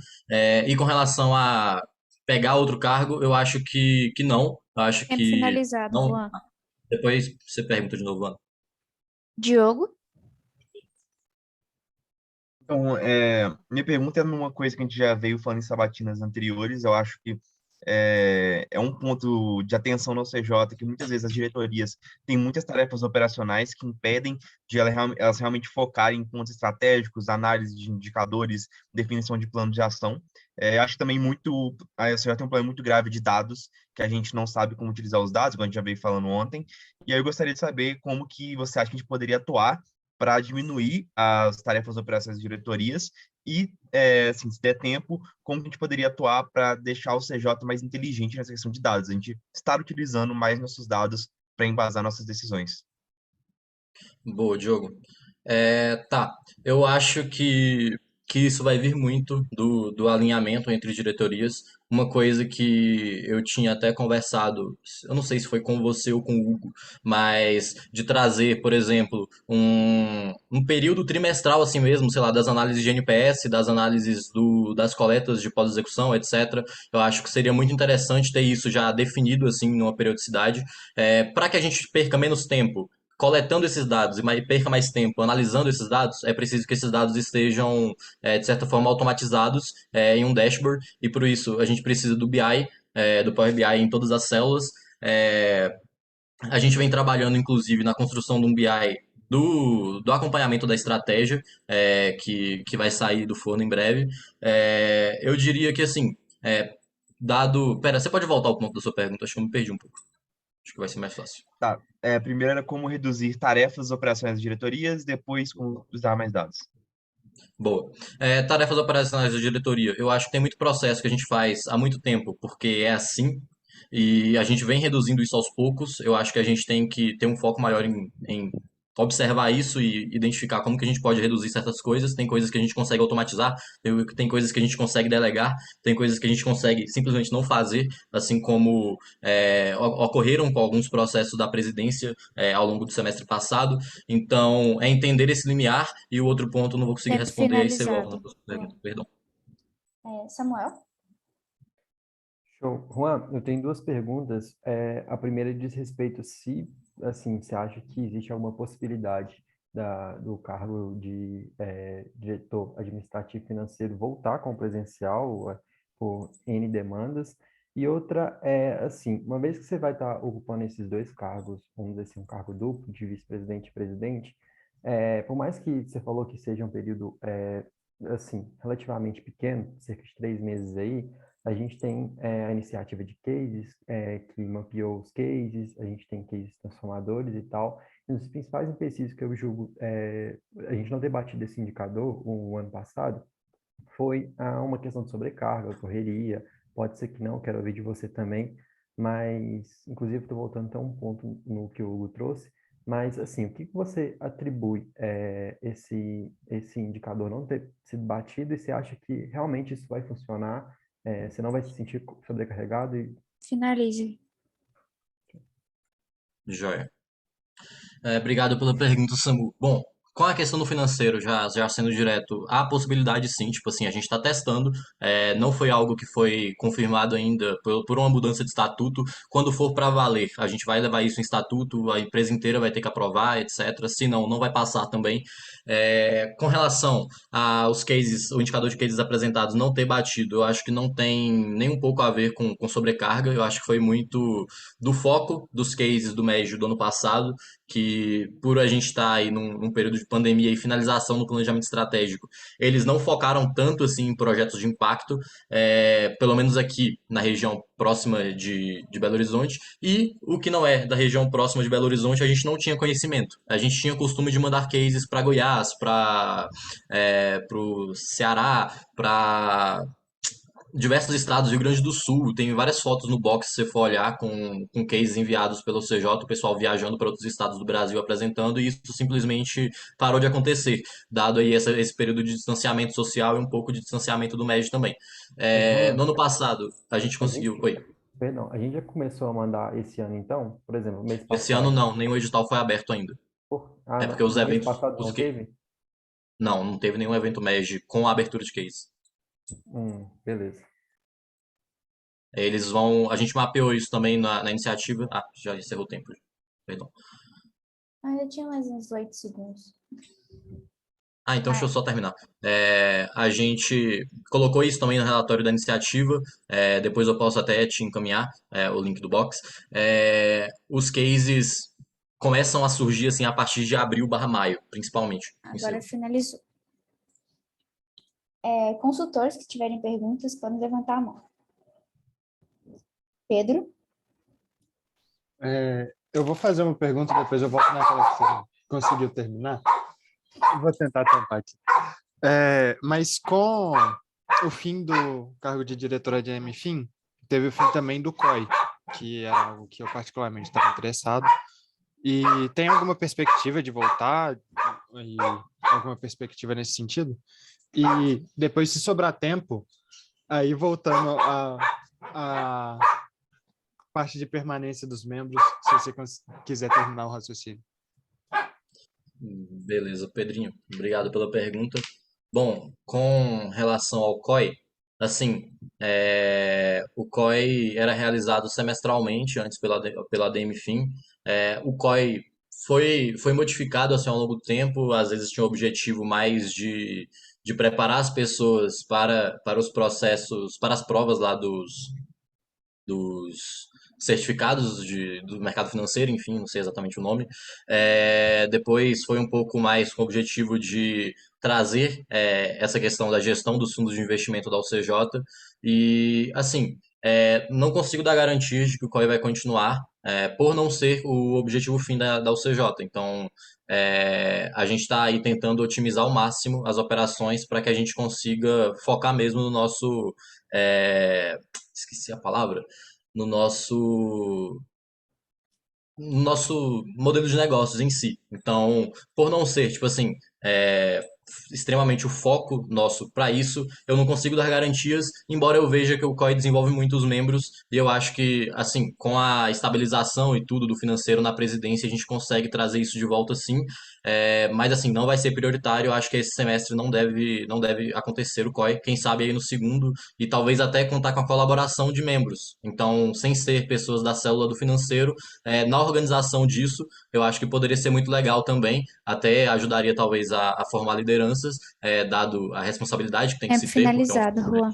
E com relação a pegar outro cargo, eu acho que não. Eu acho
Tempo
que
finalizado,
não.
Juan.
Depois você pergunta de novo, Ana.
Diogo?
Então, minha pergunta é numa coisa que a gente já veio falando em sabatinas anteriores. Eu acho que é um ponto de atenção no CJ, que muitas vezes as diretorias têm muitas tarefas operacionais que impedem de elas realmente focarem em pontos estratégicos, análise de indicadores, definição de plano de ação. Acho que também a CJ tem um problema muito grave de dados, que a gente não sabe como utilizar os dados, como a gente já veio falando ontem. E aí eu gostaria de saber como que você acha que a gente poderia atuar para diminuir as tarefas operacionais das diretorias e, assim, se der tempo, como a gente poderia atuar para deixar o CJ mais inteligente nessa questão de dados, a gente estar utilizando mais nossos dados para embasar nossas decisões.
Boa, Diogo. Tá, eu acho que isso vai vir muito do alinhamento entre diretorias. Uma coisa que eu tinha até conversado, eu não sei se foi com você ou com o Hugo, mas de trazer, por exemplo, um período trimestral assim mesmo, sei lá, das análises de NPS, das análises das coletas de pós-execução, etc. Eu acho que seria muito interessante ter isso já definido assim numa periodicidade, para que a gente perca menos tempo coletando esses dados e perca mais tempo analisando esses dados, é preciso que esses dados estejam, de certa forma, automatizados em um dashboard, e por isso a gente precisa do BI, do Power BI em todas as células. A gente vem trabalhando, inclusive, na construção de um BI do acompanhamento da estratégia, que vai sair do forno em breve. Eu diria que, assim, dado... Pera, você pode voltar ao ponto da sua pergunta? Acho que eu me perdi um pouco. Acho que vai ser mais fácil.
Tá. Primeiro era como reduzir tarefas operacionais das diretorias, depois como usar mais dados.
Boa. Tarefas operacionais da diretoria. Eu acho que tem muito processo que a gente faz há muito tempo, porque é assim, e a gente vem reduzindo isso aos poucos. Eu acho que a gente tem que ter um foco maior em observar isso e identificar como que a gente pode reduzir certas coisas. Tem coisas que a gente consegue automatizar, tem coisas que a gente consegue delegar, tem coisas que a gente consegue simplesmente não fazer, assim como ocorreram com alguns processos da presidência ao longo do semestre passado. Então, é entender esse limiar e o outro ponto eu não vou conseguir
Tempo
responder, aí você volta
finalizado.
para a pergunta, perdão.
Samuel?
Show. Juan, eu tenho duas perguntas. A primeira diz respeito se, assim, você acha que existe alguma possibilidade do cargo de diretor administrativo financeiro voltar com o presencial por N demandas. E outra é, assim, uma vez que você vai estar ocupando esses dois cargos, vamos dizer assim, um cargo duplo de vice-presidente e presidente, por mais que você falou que seja um período, assim, relativamente pequeno, cerca de 3 meses aí, a gente tem a iniciativa de cases, que mapeou os cases, a gente tem cases transformadores e tal. E um dos principais empecilhos que eu julgo, a gente não debatiu desse indicador o ano passado, foi uma questão de sobrecarga, correria, pode ser que não, quero ouvir de você também, mas, inclusive, estou voltando até um ponto no que o Hugo trouxe, mas, assim, o que você atribui esse indicador não ter sido batido e você acha que realmente isso vai funcionar? Você não vai se sentir sobrecarregado e...
Finalize.
Joia. Obrigado pela pergunta, Samu. Bom, Com a questão do financeiro, já sendo direto, há possibilidade sim, tipo assim, a gente está testando, não foi algo que foi confirmado ainda por uma mudança de estatuto. Quando for para valer, a gente vai levar isso em estatuto, a empresa inteira vai ter que aprovar, etc. Se não, não vai passar também. Com relação aos cases, o indicador de cases apresentados não ter batido, eu acho que não tem nem um pouco a ver com sobrecarga, eu acho que foi muito do foco dos cases do MEG do ano passado, que por a gente estar aí num período de pandemia e finalização no planejamento estratégico, eles não focaram tanto assim em projetos de impacto, pelo menos aqui na região próxima de Belo Horizonte, e o que não é da região próxima de Belo Horizonte, a gente não tinha conhecimento. A gente tinha costume de mandar cases para Goiás, para o Ceará, para diversos estados do Rio Grande do Sul. Tem várias fotos no box, se você for olhar, com cases enviados pelo CJ, o pessoal viajando para outros estados do Brasil apresentando, e isso simplesmente parou de acontecer, dado aí esse período de distanciamento social e um pouco de distanciamento do MED também. No ano passado, a gente conseguiu... Oi.
Perdão, a gente já começou a mandar esse ano, então? Por exemplo, mês passado.
Esse ano não, nem o edital foi aberto ainda.
É
porque os eventos...
Mês passado não teve?
Não teve nenhum evento MED com a abertura de case.
Beleza.
Eles vão. A gente mapeou isso também na iniciativa. Já encerrou o tempo. Perdão.
Ainda tinha mais uns 8 segundos.
Então deixa eu só terminar. A gente colocou isso também no relatório da iniciativa. Depois eu posso até te encaminhar o link do box. Os cases começam a surgir assim a partir de abril/maio, principalmente.
Agora finalizou. Consultores que tiverem perguntas podem levantar a mão. Pedro?
Eu vou fazer uma pergunta, depois eu volto naquela que você conseguiu terminar. Eu vou tentar tampar aqui. Mas com o fim do cargo de diretora de MFIM, teve o fim também do COI, que era algo que eu particularmente estava interessado. E tem alguma perspectiva de voltar? E alguma perspectiva nesse sentido? E depois, se sobrar tempo, aí voltando a parte de permanência dos membros, se você quiser terminar o raciocínio.
Beleza, Pedrinho. Obrigado pela pergunta. Bom, com relação ao COI, assim, o COI era realizado semestralmente, antes pela DMFIM. O COI foi modificado assim, ao longo do tempo, às vezes tinha o objetivo mais de preparar as pessoas para os processos, para as provas lá dos certificados do mercado financeiro, enfim, não sei exatamente o nome. Depois foi um pouco mais com o objetivo de trazer essa questão da gestão dos fundos de investimento da UCJ. E, assim, não consigo dar garantias de que o COI vai continuar, por não ser o objetivo fim da UCJ. Então, a gente está aí tentando otimizar ao máximo as operações para que a gente consiga focar mesmo no nosso... esqueci a palavra. No nosso modelo de negócios em si. Então, por não ser, tipo assim, extremamente o foco nosso para isso, eu não consigo dar garantias, embora eu veja que o COI desenvolve muitos membros, e eu acho que, assim, com a estabilização e tudo do financeiro na presidência, a gente consegue trazer isso de volta sim, mas assim, não vai ser prioritário, eu acho que esse semestre não deve acontecer o COI, quem sabe aí no segundo, e talvez até contar com a colaboração de membros. Então, sem ser pessoas da célula do financeiro, na organização disso, eu acho que poderia ser muito legal também, até ajudaria talvez a formar lideranças, dado a responsabilidade que tem que se ter.
Finalizado, Juan.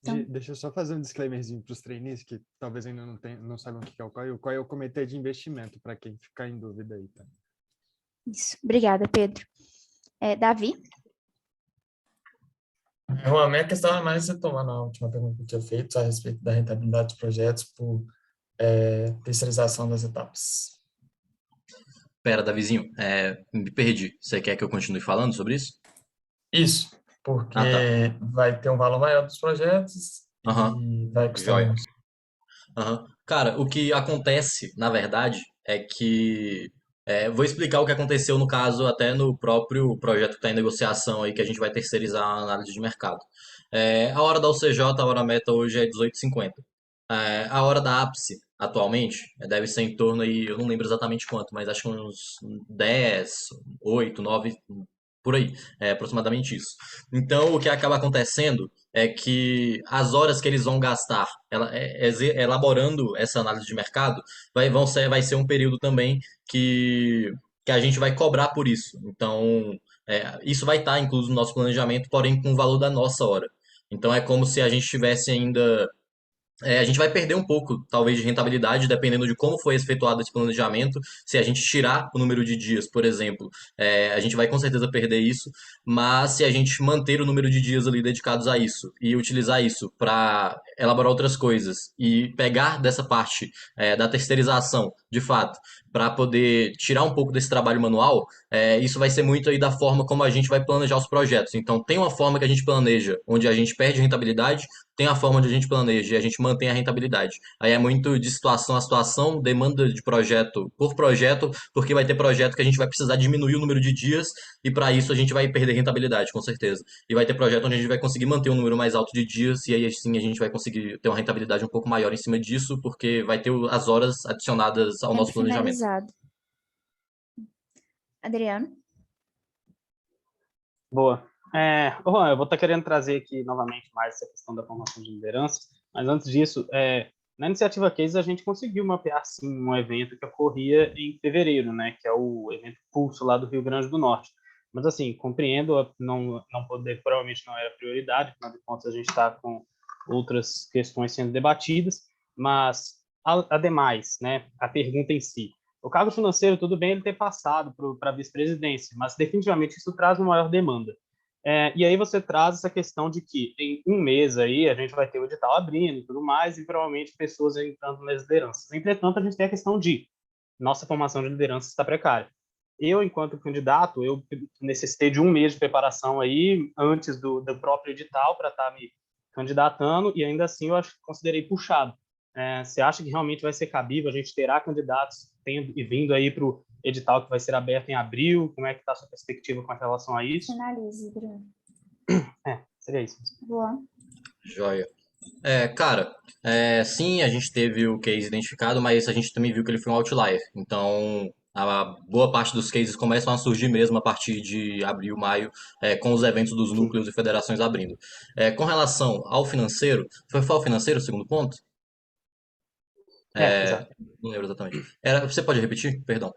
Então... Deixa eu só fazer um disclaimerzinho para os trainees que talvez ainda não saibam o que é o COI. O COI é o Comitê de Investimento, para quem ficar em dúvida aí, tá?
Isso. Obrigada, Pedro. Davi?
Juan, a minha questão é mais retomando a última pergunta que eu tinha feito a respeito da rentabilidade dos projetos por terceirização das etapas.
Pera, Davizinho, me perdi. Você quer que eu continue falando sobre isso?
Isso, porque vai ter um valor maior dos projetos e vai custar menos.
Cara, o que acontece, na verdade, é que... vou explicar o que aconteceu no caso, até no próprio projeto que está em negociação aí, que a gente vai terceirizar a análise de mercado. A hora da UCJ, a hora meta hoje é 18,50. A hora da ápice, atualmente, deve ser em torno aí, eu não lembro exatamente quanto, mas acho que uns 10, 8, 9, por aí, aproximadamente isso. Então, o que acaba acontecendo é que as horas que eles vão gastar elaborando essa análise de mercado vai ser um período também que a gente vai cobrar por isso. Então, isso vai estar incluso no nosso planejamento, porém com o valor da nossa hora. Então, é como se a gente tivesse ainda a gente vai perder um pouco, talvez, de rentabilidade, dependendo de como foi efetuado esse planejamento. Se a gente tirar o número de dias, por exemplo, a gente vai com certeza perder isso. Mas se a gente manter o número de dias ali dedicados a isso e utilizar isso para elaborar outras coisas e pegar dessa parte da terceirização, de fato, para poder tirar um pouco desse trabalho manual, isso vai ser muito aí da forma como a gente vai planejar os projetos. Então, tem uma forma que a gente planeja, onde a gente perde rentabilidade, tem a forma onde a gente planeja e a gente mantém a rentabilidade. Aí é muito de situação a situação, demanda de projeto por projeto, porque vai ter projeto que a gente vai precisar diminuir o número de dias e para isso a gente vai perder rentabilidade, com certeza. E vai ter projeto onde a gente vai conseguir manter um número mais alto de dias e aí sim a gente vai conseguir ter uma rentabilidade um pouco maior em cima disso, porque vai ter as horas adicionadas ao nosso planejamento.
Finalizado. Adriano?
Boa. Juan, eu vou estar querendo trazer aqui novamente mais essa questão da formação de lideranças, mas antes disso, na iniciativa Case a gente conseguiu mapear sim um evento que ocorria em fevereiro, né, que é o evento Pulso lá do Rio Grande do Norte. Mas assim, compreendo não poder, provavelmente não era prioridade, afinal de contas a gente está com outras questões sendo debatidas, mas ademais, né, a pergunta em si. O cargo financeiro, tudo bem ele ter passado para a vice-presidência, mas definitivamente isso traz uma maior demanda. E aí você traz essa questão de que em um mês aí a gente vai ter o edital abrindo e tudo mais, e provavelmente pessoas entrando nas lideranças. Entretanto, a gente tem a questão de nossa formação de liderança está precária. Eu, enquanto candidato, eu necessitei de um mês de preparação aí antes do próprio edital para estar me candidatando, e ainda assim eu acho que considerei puxado. Você acha que realmente vai ser cabível? A gente terá candidatos tendo e vindo aí para o edital que vai ser aberto em abril? Como é que está a sua perspectiva com relação a isso?
Finalize, Bruno.
Seria isso.
Boa.
Joia. Cara, sim, a gente teve o case identificado, mas a gente também viu que ele foi um outlier. Então, a boa parte dos cases começam a surgir mesmo a partir de abril, maio, com os eventos dos núcleos e federações abrindo. Com relação ao financeiro, foi o financeiro o segundo ponto?
Exato.
Não lembro exatamente. Você pode repetir? Perdão.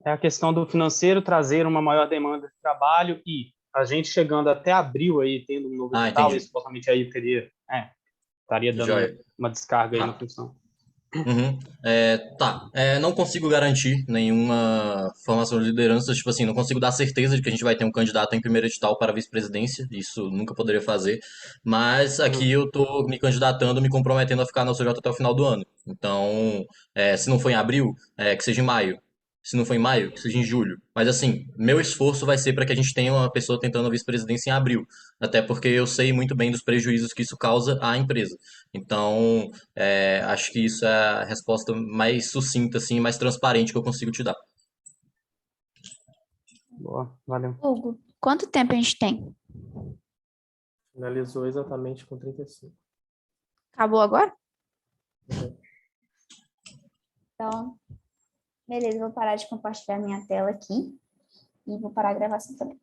É a questão do financeiro trazer uma maior demanda de trabalho e a gente chegando até abril aí, tendo um novo edital,
entendi.
isso provavelmente aí estaria dando
Joia.
uma descarga aí na função.
Uhum. Tá. Não consigo garantir nenhuma formação de liderança, tipo assim, não consigo dar certeza de que a gente vai ter um candidato em primeiro edital para a vice-presidência, isso nunca poderia fazer, mas aqui eu tô me candidatando, me comprometendo a ficar na UCJ até o final do ano. Então, se não for em abril, que seja em maio. Se não for em maio, que seja em julho. Mas assim, meu esforço vai ser para que a gente tenha uma pessoa tentando a vice-presidência em abril. Até porque eu sei muito bem dos prejuízos que isso causa à empresa. Então, acho que isso é a resposta mais sucinta, assim, mais transparente que eu consigo te dar.
Boa, valeu.
Hugo, quanto tempo a gente tem?
Finalizou exatamente com 35.
Acabou agora? Então, beleza, vou parar de compartilhar minha tela aqui e vou parar a gravação também.